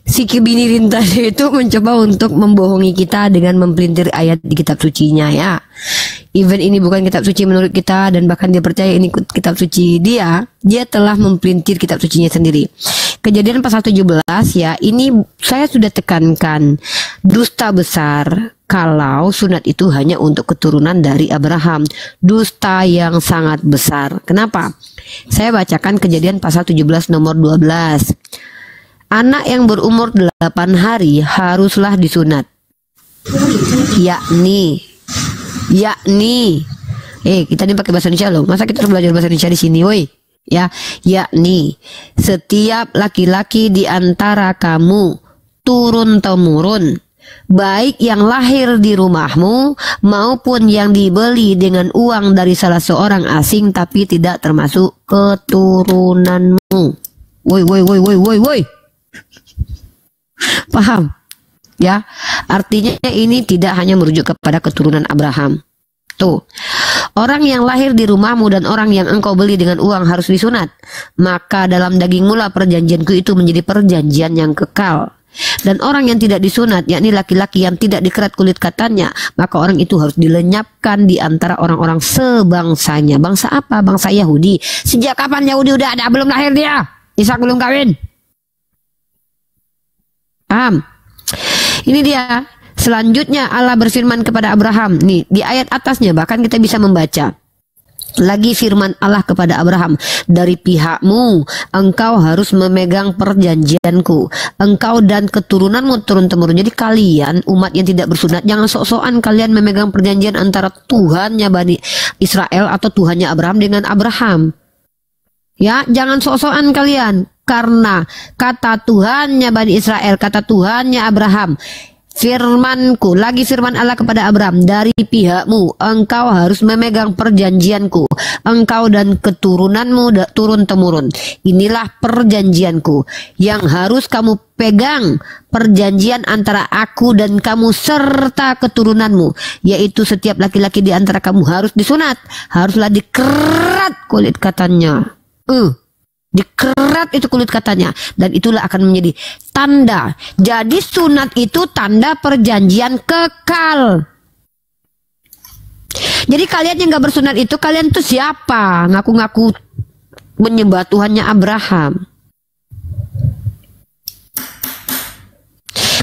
Si Kibinirin tadi itu mencoba untuk membohongi kita dengan mempelintir ayat di kitab sucinya ya. Even ini bukan kitab suci menurut kita, dan bahkan dia percaya ini kitab suci dia telah mempelintir kitab sucinya sendiri. Kejadian pasal 17 ya, ini saya sudah tekankan dusta besar kalau sunat itu hanya untuk keturunan dari Abraham. Dusta yang sangat besar. Kenapa? Saya bacakan Kejadian pasal 17 nomor 12. Anak yang berumur 8 hari haruslah disunat. Yakni kita ini pakai bahasa Indonesia loh. Masa kita harus belajar bahasa Indonesia di sini, woi? Ya, yakni setiap laki-laki di antara kamu turun temurun, baik yang lahir di rumahmu maupun yang dibeli dengan uang dari salah seorang asing tapi tidak termasuk keturunanmu. Woi. Paham? Ya, artinya ini tidak hanya merujuk kepada keturunan Abraham. Tuh, orang yang lahir di rumahmu dan orang yang engkau beli dengan uang harus disunat. Maka dalam dagingmu lah perjanjianku itu menjadi perjanjian yang kekal. Dan orang yang tidak disunat, yakni laki-laki yang tidak dikerat kulit katanya, maka orang itu harus dilenyapkan di antara orang-orang sebangsanya. Bangsa apa? Bangsa Yahudi. Sejak kapan Yahudi udah ada? Belum lahir dia. Ishak belum kawin. Paham? Ini dia. Selanjutnya Allah berfirman kepada Abraham. Nih, di ayat atasnya bahkan kita bisa membaca. Lagi firman Allah kepada Abraham, dari pihakmu engkau harus memegang perjanjianku, engkau dan keturunanmu turun-temurun. Jadi kalian umat yang tidak bersunat, jangan sok-sokan kalian memegang perjanjian antara Tuhannya Bani Israel atau Tuhannya Abraham dengan Abraham. Ya, jangan sok-sokan kalian, karena kata Tuhannya Bani Israel, kata Tuhannya Abraham, firmanku, lagi firman Allah kepada Abraham, dari pihakmu engkau harus memegang perjanjianku, engkau dan keturunanmu turun-temurun. Inilah perjanjianku yang harus kamu pegang, perjanjian antara aku dan kamu serta keturunanmu, yaitu setiap laki-laki di antara kamu harus disunat, haruslah dikerat kulit katanya. Dikerat itu kulit katanya, dan itulah akan menjadi tanda. Jadi sunat itu tanda perjanjian kekal. Jadi kalian yang gak bersunat itu, kalian tuh siapa? Ngaku-ngaku menyembah Tuhannya Abraham.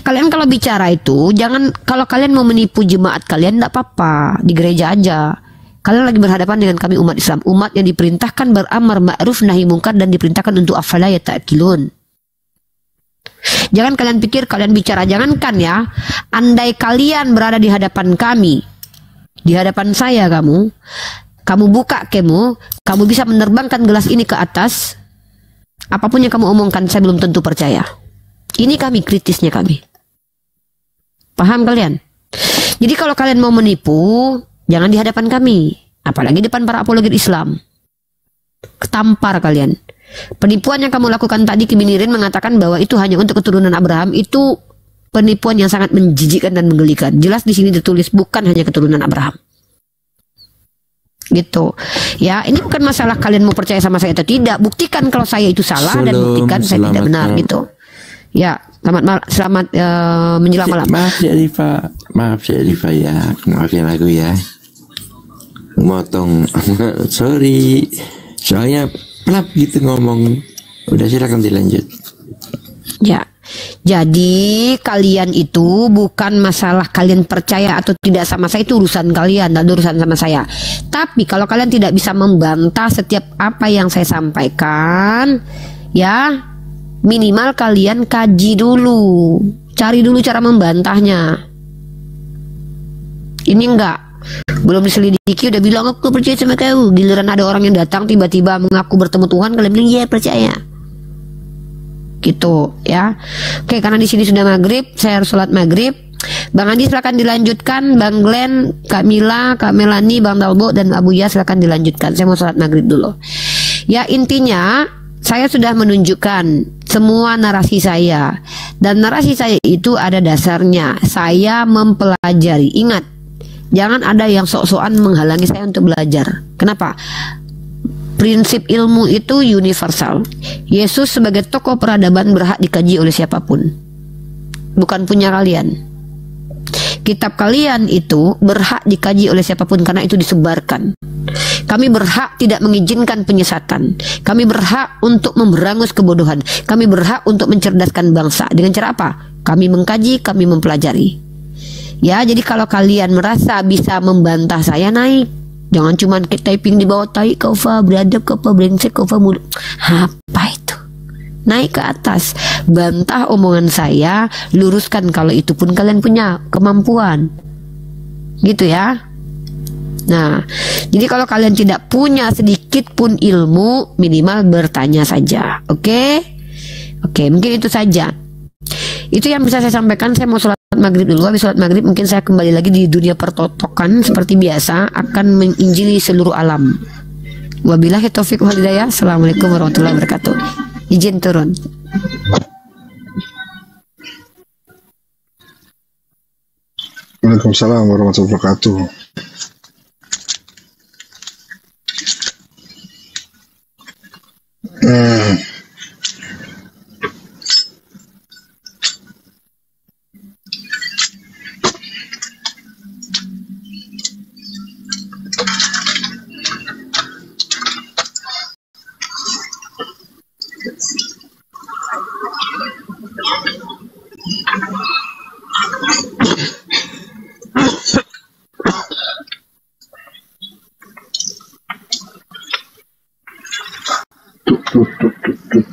Kalian kalau bicara itu, jangan, kalau kalian mau menipu jemaat kalian, gak apa-apa, di gereja aja. Kalian lagi berhadapan dengan kami umat Islam, umat yang diperintahkan beramar ma'ruf nahi mungkar dan diperintahkan untuk afala yata'qilun. Jangan kalian pikir kalian bicara, jangankan ya, andai kalian berada di hadapan kami, di hadapan saya, kamu buka kamu bisa menerbangkan gelas ini ke atas, apapun yang kamu omongkan saya belum tentu percaya. Ini kami, kritisnya kami. Paham kalian? Jadi kalau kalian mau menipu, jangan di hadapan kami, apalagi depan para apologet Islam. Ketampar kalian. Penipuan yang kamu lakukan tadi, Kibinirin mengatakan bahwa itu hanya untuk keturunan Abraham, itu penipuan yang sangat menjijikkan dan menggelikan. Jelas di sini ditulis bukan hanya keturunan Abraham. Gitu. Ya, ini bukan masalah kalian mau percaya sama saya atau tidak. Buktikan kalau saya itu salah dan buktikan saya tidak benar gitu. Ya, selamat menjelang malam. Maaf ya Rifa ya, maafin aku ya. Motong, sorry, soalnya pelap gitu ngomong. Udah, silakan dilanjut. Ya, jadi kalian itu bukan masalah kalian percaya atau tidak sama saya, itu urusan kalian, dan urusan sama saya. Tapi kalau kalian tidak bisa membantah setiap apa yang saya sampaikan, ya minimal kalian kaji dulu, cari dulu cara membantahnya. Ini enggak, belum diselidiki udah bilang aku percaya sama kau. Giliran ada orang yang datang tiba-tiba mengaku bertemu Tuhan, kalian bilang iya percaya. Gitu ya. Oke, karena di sini sudah maghrib, saya harus sholat maghrib. Bang Andi silakan dilanjutkan, Bang Glenn, Kak Mila, Kak Melani, Bang Dalbo dan Abu Ya silakan dilanjutkan. Saya mau sholat maghrib dulu. Ya, intinya saya sudah menunjukkan semua narasi saya, dan narasi saya itu ada dasarnya. Saya mempelajari. Ingat, jangan ada yang sok-sokan menghalangi saya untuk belajar. Kenapa? Prinsip ilmu itu universal. Yesus sebagai tokoh peradaban berhak dikaji oleh siapapun, bukan punya kalian. Kitab kalian itu berhak dikaji oleh siapapun karena itu disebarkan. Kami berhak tidak mengizinkan penyesatan. Kami berhak untuk memberangus kebodohan. Kami berhak untuk mencerdaskan bangsa. Dengan cara apa? Kami mengkaji, kami mempelajari. Ya, jadi kalau kalian merasa bisa membantah saya, naik. Jangan cuma typing di bawah, tai kau fa, beradab kau fa, brengsek kau fa, mulut. Apa itu? Naik ke atas, bantah omongan saya, luruskan kalau itu pun kalian punya kemampuan. Gitu ya. Nah, jadi kalau kalian tidak punya sedikit pun ilmu, minimal bertanya saja. Oke? Oke, mungkin itu saja. Itu yang bisa saya sampaikan. Saya mau sholat maghrib dulu. Habis sholat maghrib mungkin saya kembali lagi di dunia pertotokan seperti biasa, akan menginjili seluruh alam. Wabillahi taufiq wal hidayah. Assalamualaikum warahmatullahi wabarakatuh. Izin turun. Waalaikumsalam warahmatullahi wabarakatuh.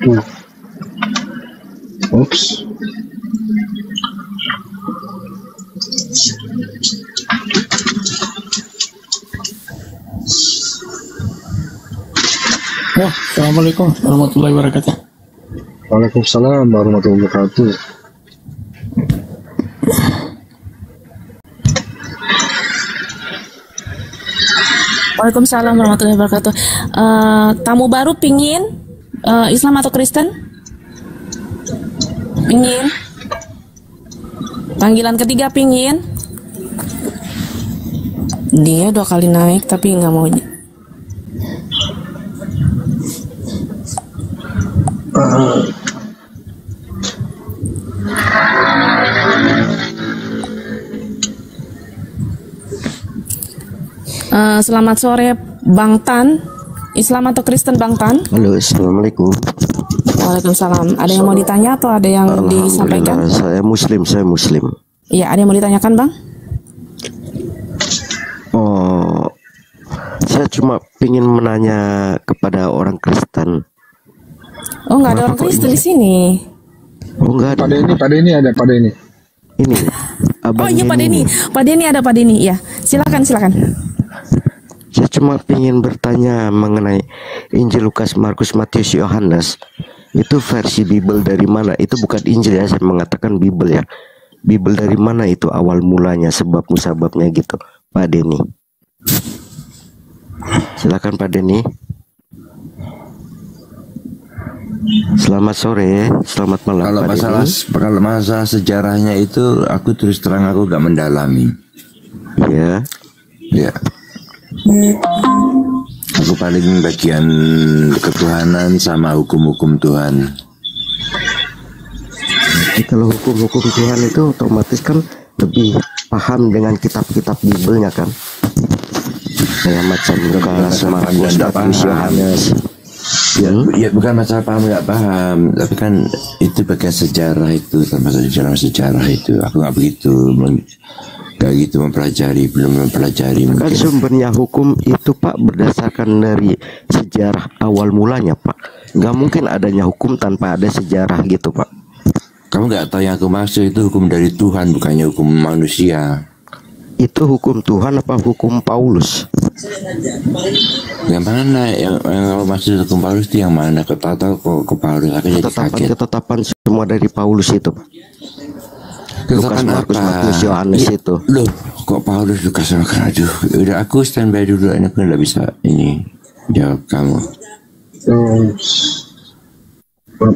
Ups. Ya, Assalamualaikum warahmatullahi wabarakatuh. Waalaikumsalam warahmatullahi wabarakatuh. Waalaikumsalam warahmatullahi wabarakatuh. Tamu baru pingin Islam atau Kristen? Pingin. Panggilan ketiga pingin. Dia 2 kali naik tapi nggak mau. Selamat sore Bang Tan. Islam atau Kristen Bang Tan? Halo, assalamualaikum. Waalaikumsalam. Ada yang mau ditanya atau ada yang disampaikan? Saya Muslim. Iya, ada yang mau ditanyakan Bang? Oh, saya cuma ingin menanya kepada orang Kristen. Oh, nggak ada orang Kristen di sini. Oh, nggak ada. Pada ini ada pada ini. Ini. Oh iya Pak Denny ada Pak Denny. Ya, silakan. Saya cuma ingin bertanya mengenai Injil Lukas, Markus, Matius, Yohanes. Itu versi Bible dari mana? Itu bukan Injil ya, saya mengatakan Bible ya. Bible dari mana itu awal mulanya, sebab-musababnya gitu, Pak Denny. Silakan Pak Denny. Selamat sore, selamat malam. Kalau masalah sejarahnya itu, aku terus terang aku gak mendalami. Ya. Aku paling bagian ketuhanan sama hukum-hukum Tuhan. Kalau hukum-hukum Tuhan itu otomatis kan lebih paham dengan kitab-kitab Biblenya kan. Kayak macam Lukas, Markus, Matius, Yohanes. Ya bukan masalah paham nggak paham, tapi kan itu bagian sejarah itu, termasuk dalam sejarah itu. Aku nggak begitu belum mempelajari. Kan mungkin. Sumbernya hukum itu Pak berdasarkan dari sejarah awal mulanya Pak. Nggak mungkin adanya hukum tanpa ada sejarah gitu Pak. Kamu nggak tahu yang aku maksud itu hukum dari Tuhan, bukannya hukum manusia. Itu hukum Tuhan apa hukum Paulus? Yang mana? Yang maksud hukum Paulus itu yang mana? Kau tahu ke Paulus? Aku jadi kaget. Ketetapan semua dari Paulus itu Pak. Lukas, Markus, Matius, Yohanes itu. Loh, kok Paulus, Lukas, aduh, udah aku standby dulu, ini aku nggak bisa ini jawab kamu.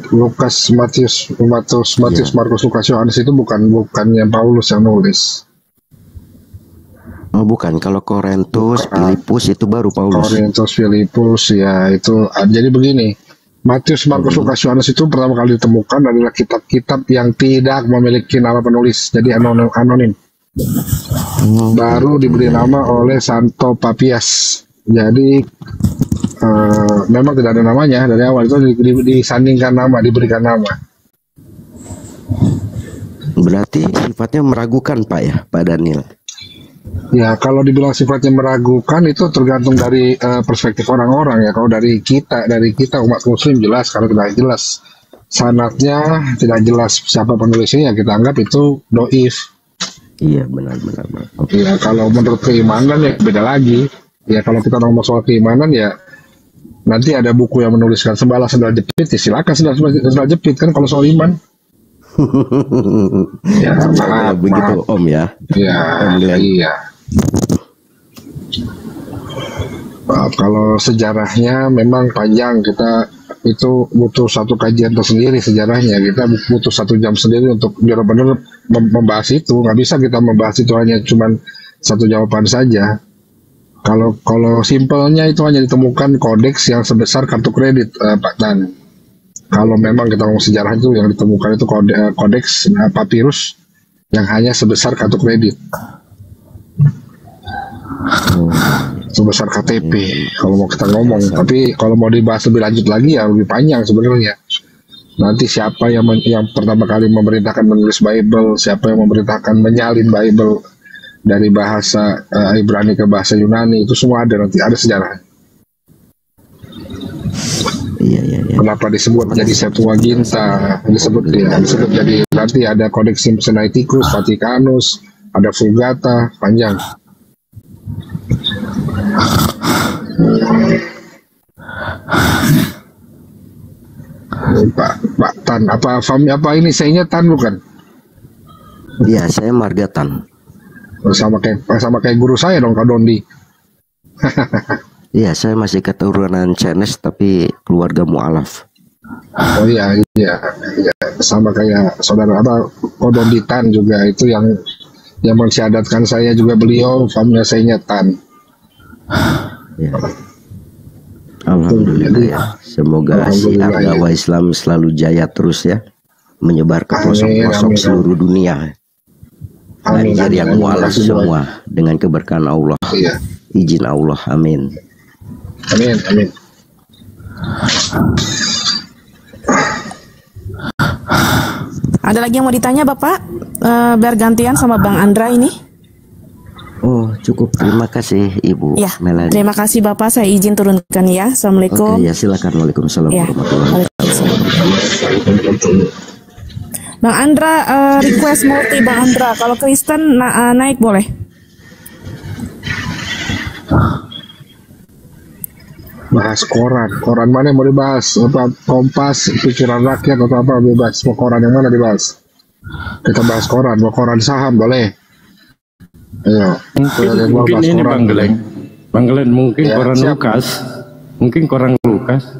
Lukas, Matius, Markus, Lukas, Yohanes itu bukannya Paulus yang nulis. Oh bukan, kalau Korintus, Filipus itu baru Paulus. Korintus, Filipus ya itu. Jadi begini, Matius, Markus, Lukas, Yohanes itu pertama kali ditemukan adalah kitab-kitab yang tidak memiliki nama penulis, jadi anonim. Baru diberi nama oleh Santo Papias. Jadi memang tidak ada namanya dari awal, itu disandingkan nama, diberikan nama. Berarti sifatnya meragukan Pak ya, Pak Daniel? Ya kalau dibilang sifatnya meragukan itu tergantung dari perspektif orang-orang ya. Kalau dari kita umat muslim jelas, kalau tidak jelas sanadnya, tidak jelas siapa penulisnya, ya kita anggap itu doif. Iya benar. Ya kalau menurut keimanan ya beda lagi. Ya kalau kita ngomong soal keimanan ya nanti ada buku yang menuliskan sembahlah sendal jepit, ya silakan sendal jepit kan kalau soal iman. Ya maaf, begitu Om ya. Iya. Maaf, kalau sejarahnya memang panjang, kita itu butuh satu kajian tersendiri sejarahnya. Kita butuh 1 jam sendiri untuk benar-benar membahas itu. Nggak bisa kita membahas itu hanya cuman satu jawaban saja. Kalau simpelnya itu hanya ditemukan kodeks yang sebesar kartu kredit, Pak Tan. Kalau memang kita ngomong sejarah itu yang ditemukan itu kodeks papirus yang hanya sebesar kartu kredit, sebesar KTP. Kalau mau kita ngomong, tapi kalau mau dibahas lebih lanjut lagi ya lebih panjang sebenarnya. Nanti siapa yang pertama kali memerintahkan menulis Bible, siapa yang memerintahkan menyalin Bible dari bahasa Ibrani ke bahasa Yunani, itu semua ada, nanti ada sejarah. Kenapa disebut jadi Septuaginta? Disebut jadi nanti ada Codex Sinaiticus, Vaticanus, ada Vulgata, panjang. Pak Tan, apa ini saya Tan bukan? Iya, saya Marga Tan. Sama kayak guru saya dong, Kak Dondi. Iya, saya masih keturunan Chinese tapi keluarga mualaf. Oh iya, sama kayak saudara Kak Dondi Tan juga, itu yang mensyahadatkan saya juga, beliau family saya Tan. Ya. Alhamdulillah ya. Semoga siar dakwah Islam selalu jaya terus ya, menyebar ke pelosok-pelosok seluruh dunia. Banjir yang mualaf semua dengan keberkahan Allah. Izin Allah, amin. Amin. Ada lagi yang mau ditanya Bapak? Biar gantian sama Bang Andra ini. Oh, cukup. Terima kasih Ibu Melani. Terima kasih Bapak, saya izin turunkan ya. Assalamualaikum. Oke, ya silakan. Waalaikumsalam warahmatullahi wabarakatuh. Bang Andra, request multi Bang Andra. Kalau Kristen naik boleh. Bahas koran mana yang mau dibahas? Apa Kompas, Pikiran Rakyat atau apa bebas? Mau koran yang mana dibahas? Kita bahas koran, mau koran saham boleh. Ayo. Mungkin ini Bang Glenn, mungkin ya, koran siap. Koran Lukas.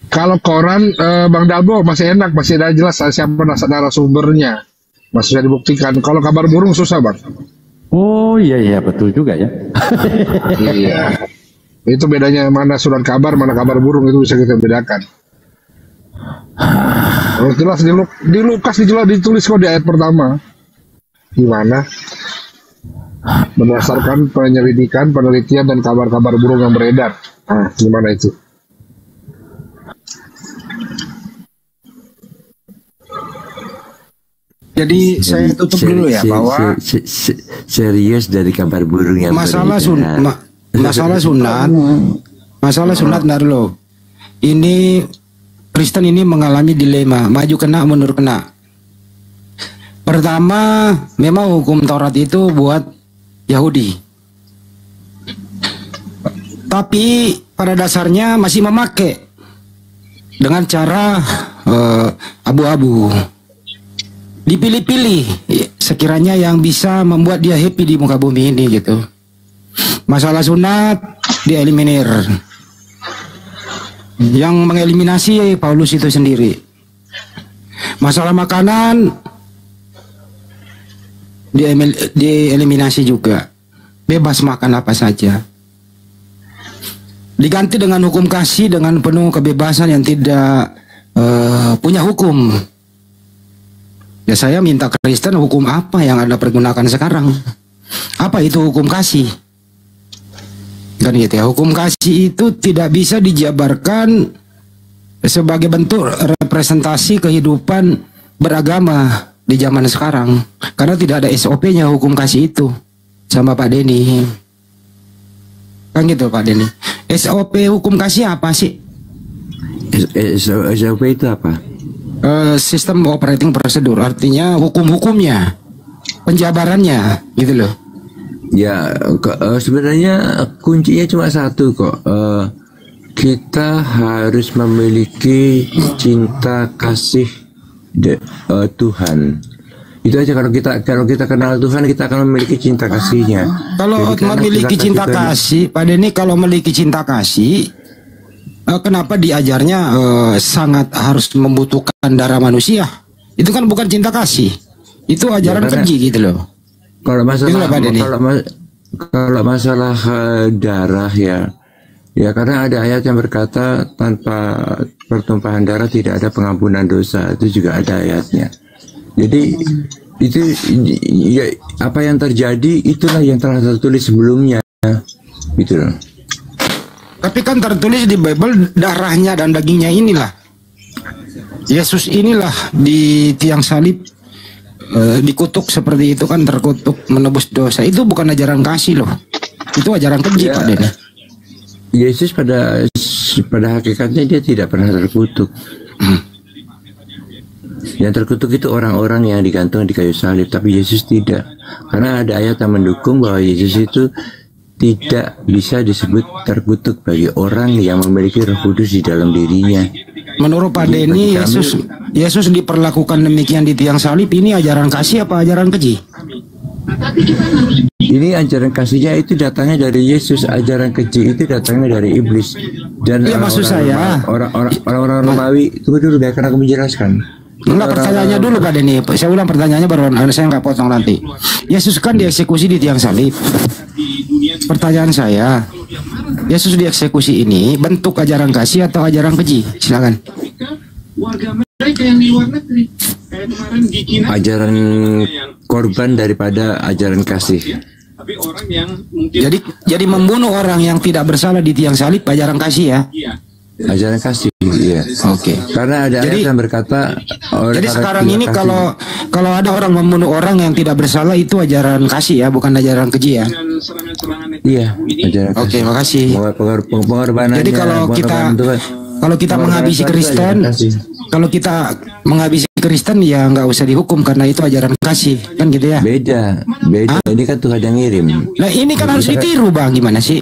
Kalau koran Bang Dalbo masih enak, masih ada jelas siapa narasumbernya, masih bisa dibuktikan. Kalau kabar burung susah Bang. Oh iya betul juga ya. Iya. Itu bedanya mana surat kabar, mana kabar burung, itu bisa kita bedakan. Kalau jelas di Lukas ditulis kok di ayat pertama. Gimana? Berdasarkan penyelidikan, penelitian dan kabar-kabar burung yang beredar. Gimana itu? Jadi saya tutup dulu ya bahwa serius dari kabar burung yang masalah sunat Darlo. Ini Kristen ini mengalami dilema, maju kena mundur kena. Pertama, memang hukum Taurat itu buat Yahudi. Tapi pada dasarnya masih memakai dengan cara abu-abu. Dipilih-pilih sekiranya yang bisa membuat dia happy di muka bumi ini gitu. Masalah sunat dieliminir. Yang mengeliminasi Paulus itu sendiri. Masalah makanan dieliminasi juga. Bebas makan apa saja. Diganti dengan hukum kasih dengan penuh kebebasan yang tidak punya hukum. Ya saya minta Kristen, hukum apa yang Anda pergunakan sekarang? Apa itu hukum kasih? Kan gitu ya, hukum kasih itu tidak bisa dijabarkan sebagai bentuk representasi kehidupan beragama di zaman sekarang, karena tidak ada SOP-nya hukum kasih itu. Sama Pak Denny kan gitu Pak Denny. SOP hukum kasih apa sih? SOP itu apa? Sistem operating prosedur, artinya hukum-hukumnya, penjabarannya gitu loh. Ya, sebenarnya kuncinya cuma satu kok. Kita harus memiliki cinta kasih Tuhan. Itu aja. Kalau kita kenal Tuhan, kita akan memiliki cinta kasihnya. Kalau memiliki cinta kasih, Pak Denny, kalau memiliki cinta kasih, kenapa diajarnya sangat harus membutuhkan darah manusia? Itu kan bukan cinta kasih, itu ajaran keji gitu loh. Kalau masalah darah ya karena ada ayat yang berkata tanpa pertumpahan darah tidak ada pengampunan dosa, itu juga ada ayatnya. Jadi itu ya, apa yang terjadi itulah yang telah tertulis sebelumnya, gitu loh. Tapi kan tertulis di Bible darahnya dan dagingnya inilah Yesus inilah di tiang salib. Dikutuk seperti itu kan, terkutuk menebus dosa. Itu bukan ajaran kasih loh, itu ajaran keji Pak Denny. Yesus pada hakikatnya dia tidak pernah terkutuk. Yang terkutuk itu orang-orang yang digantung di kayu salib, tapi Yesus tidak. Karena ada ayat yang mendukung bahwa Yesus itu tidak bisa disebut terkutuk bagi orang yang memiliki Roh Kudus di dalam dirinya. Menurut Pak Denny, Yesus diperlakukan demikian di tiang salib, ini ajaran kasih apa ajaran keji? Ini ajaran kasihnya itu datangnya dari Yesus, ajaran keji itu datangnya dari iblis. Dan ya, maksud saya orang-orang Romawi, tunggu dulu biarkan aku menjelaskan. Enggak, pertanyaannya dulu Pak Denny. Saya ulang pertanyaannya baru saya nggak potong nanti. Yesus kan dieksekusi di tiang salib. Pertanyaan saya, Yesus dieksekusi ini bentuk ajaran kasih atau ajaran keji? Silakan. Ajaran korban daripada ajaran kasih. Jadi membunuh orang yang tidak bersalah di tiang salib ajaran kasih ya? Ajaran kasih, iya. Oke. Karena ada ayat yang berkata. Jadi sekarang ini kalau ada orang membunuh orang yang tidak bersalah itu ajaran kasih ya, bukan ajaran keji ya? Iya. Ajaran kasih. Oke, makasih. Pengorbanannya. Jadi kalau kita menghabisi Kristen, kalau kita menghabisi Kristen ya nggak usah dihukum karena itu ajaran kasih, kan gitu ya? Beda. Ini kan Tuhan yang ngirim. Nah ini kan harus ditiru Bang, gimana sih?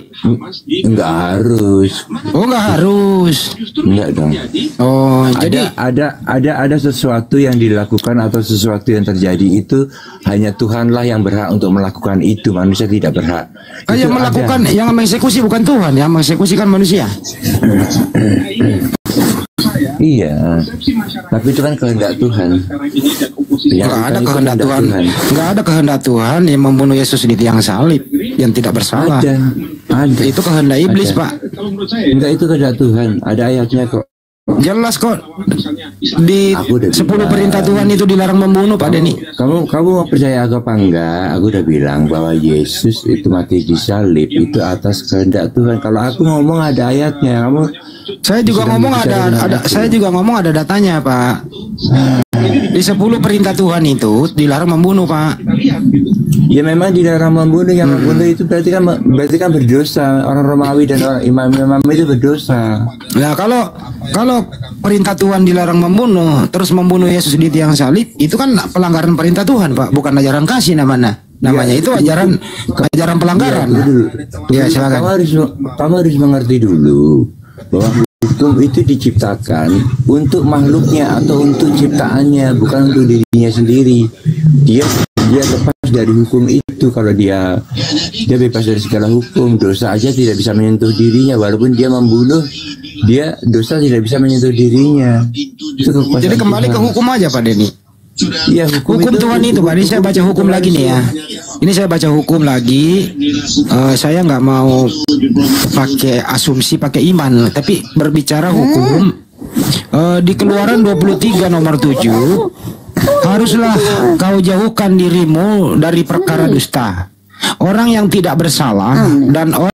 Enggak harus. Oh nggak harus. Enggak dong. Oh jadi ada sesuatu yang dilakukan atau sesuatu yang terjadi itu hanya Tuhanlah yang berhak untuk melakukan itu, manusia tidak berhak. Yang melakukan, yang mengeksekusi bukan Tuhan, yang mengeksekusi kan manusia. Iya, tapi itu kan kehendak Tuhan. Nggak ada kehendak Tuhan. Nggak ada kehendak Tuhan yang membunuh Yesus di tiang salib yang tidak bersalah. Ada. Itu kehendak iblis, Pak. Enggak, itu kehendak Tuhan. Ada ayatnya kok. Jelas kok. Di 10 perintah Tuhan itu dilarang membunuh, Pak Denny. Kamu mau percaya aku apa enggak? Aku udah bilang bahwa Yesus itu mati di salib itu atas kehendak Tuhan. Kalau aku ngomong ada ayatnya, saya juga ngomong ada datanya, Pak. Di 10 perintah Tuhan itu dilarang membunuh, Pak. Ya memang dilarang membunuh, yang membunuh itu berarti kan berdosa. Orang Romawi dan orang imam-imam itu berdosa. Nah, kalau perintah Tuhan dilarang membunuh, terus membunuh Yesus di tiang salib, itu kan pelanggaran perintah Tuhan, Pak, bukan ajaran kasih namanya. Itu ajaran pelanggaran. Ya, silakan. Kamu harus mengerti dulu bahwa hukum itu diciptakan untuk makhluknya atau untuk ciptaannya, bukan untuk dirinya sendiri. Dia lepas dari hukum itu. Kalau dia bebas dari segala hukum, dosa aja tidak bisa menyentuh dirinya. Walaupun dia membunuh, dosa tidak bisa menyentuh dirinya. Jadi kembali ke hukum aja, Pak Denny. Ya, hukum Tuhan itu, Pak. Ini saya baca hukum lagi nih ya. Ini saya baca hukum lagi. Saya nggak mau pakai asumsi, pakai iman, tapi berbicara hukum. Di Keluaran 23 nomor 7, haruslah kau jauhkan dirimu dari perkara dusta. Orang yang tidak bersalah dan orang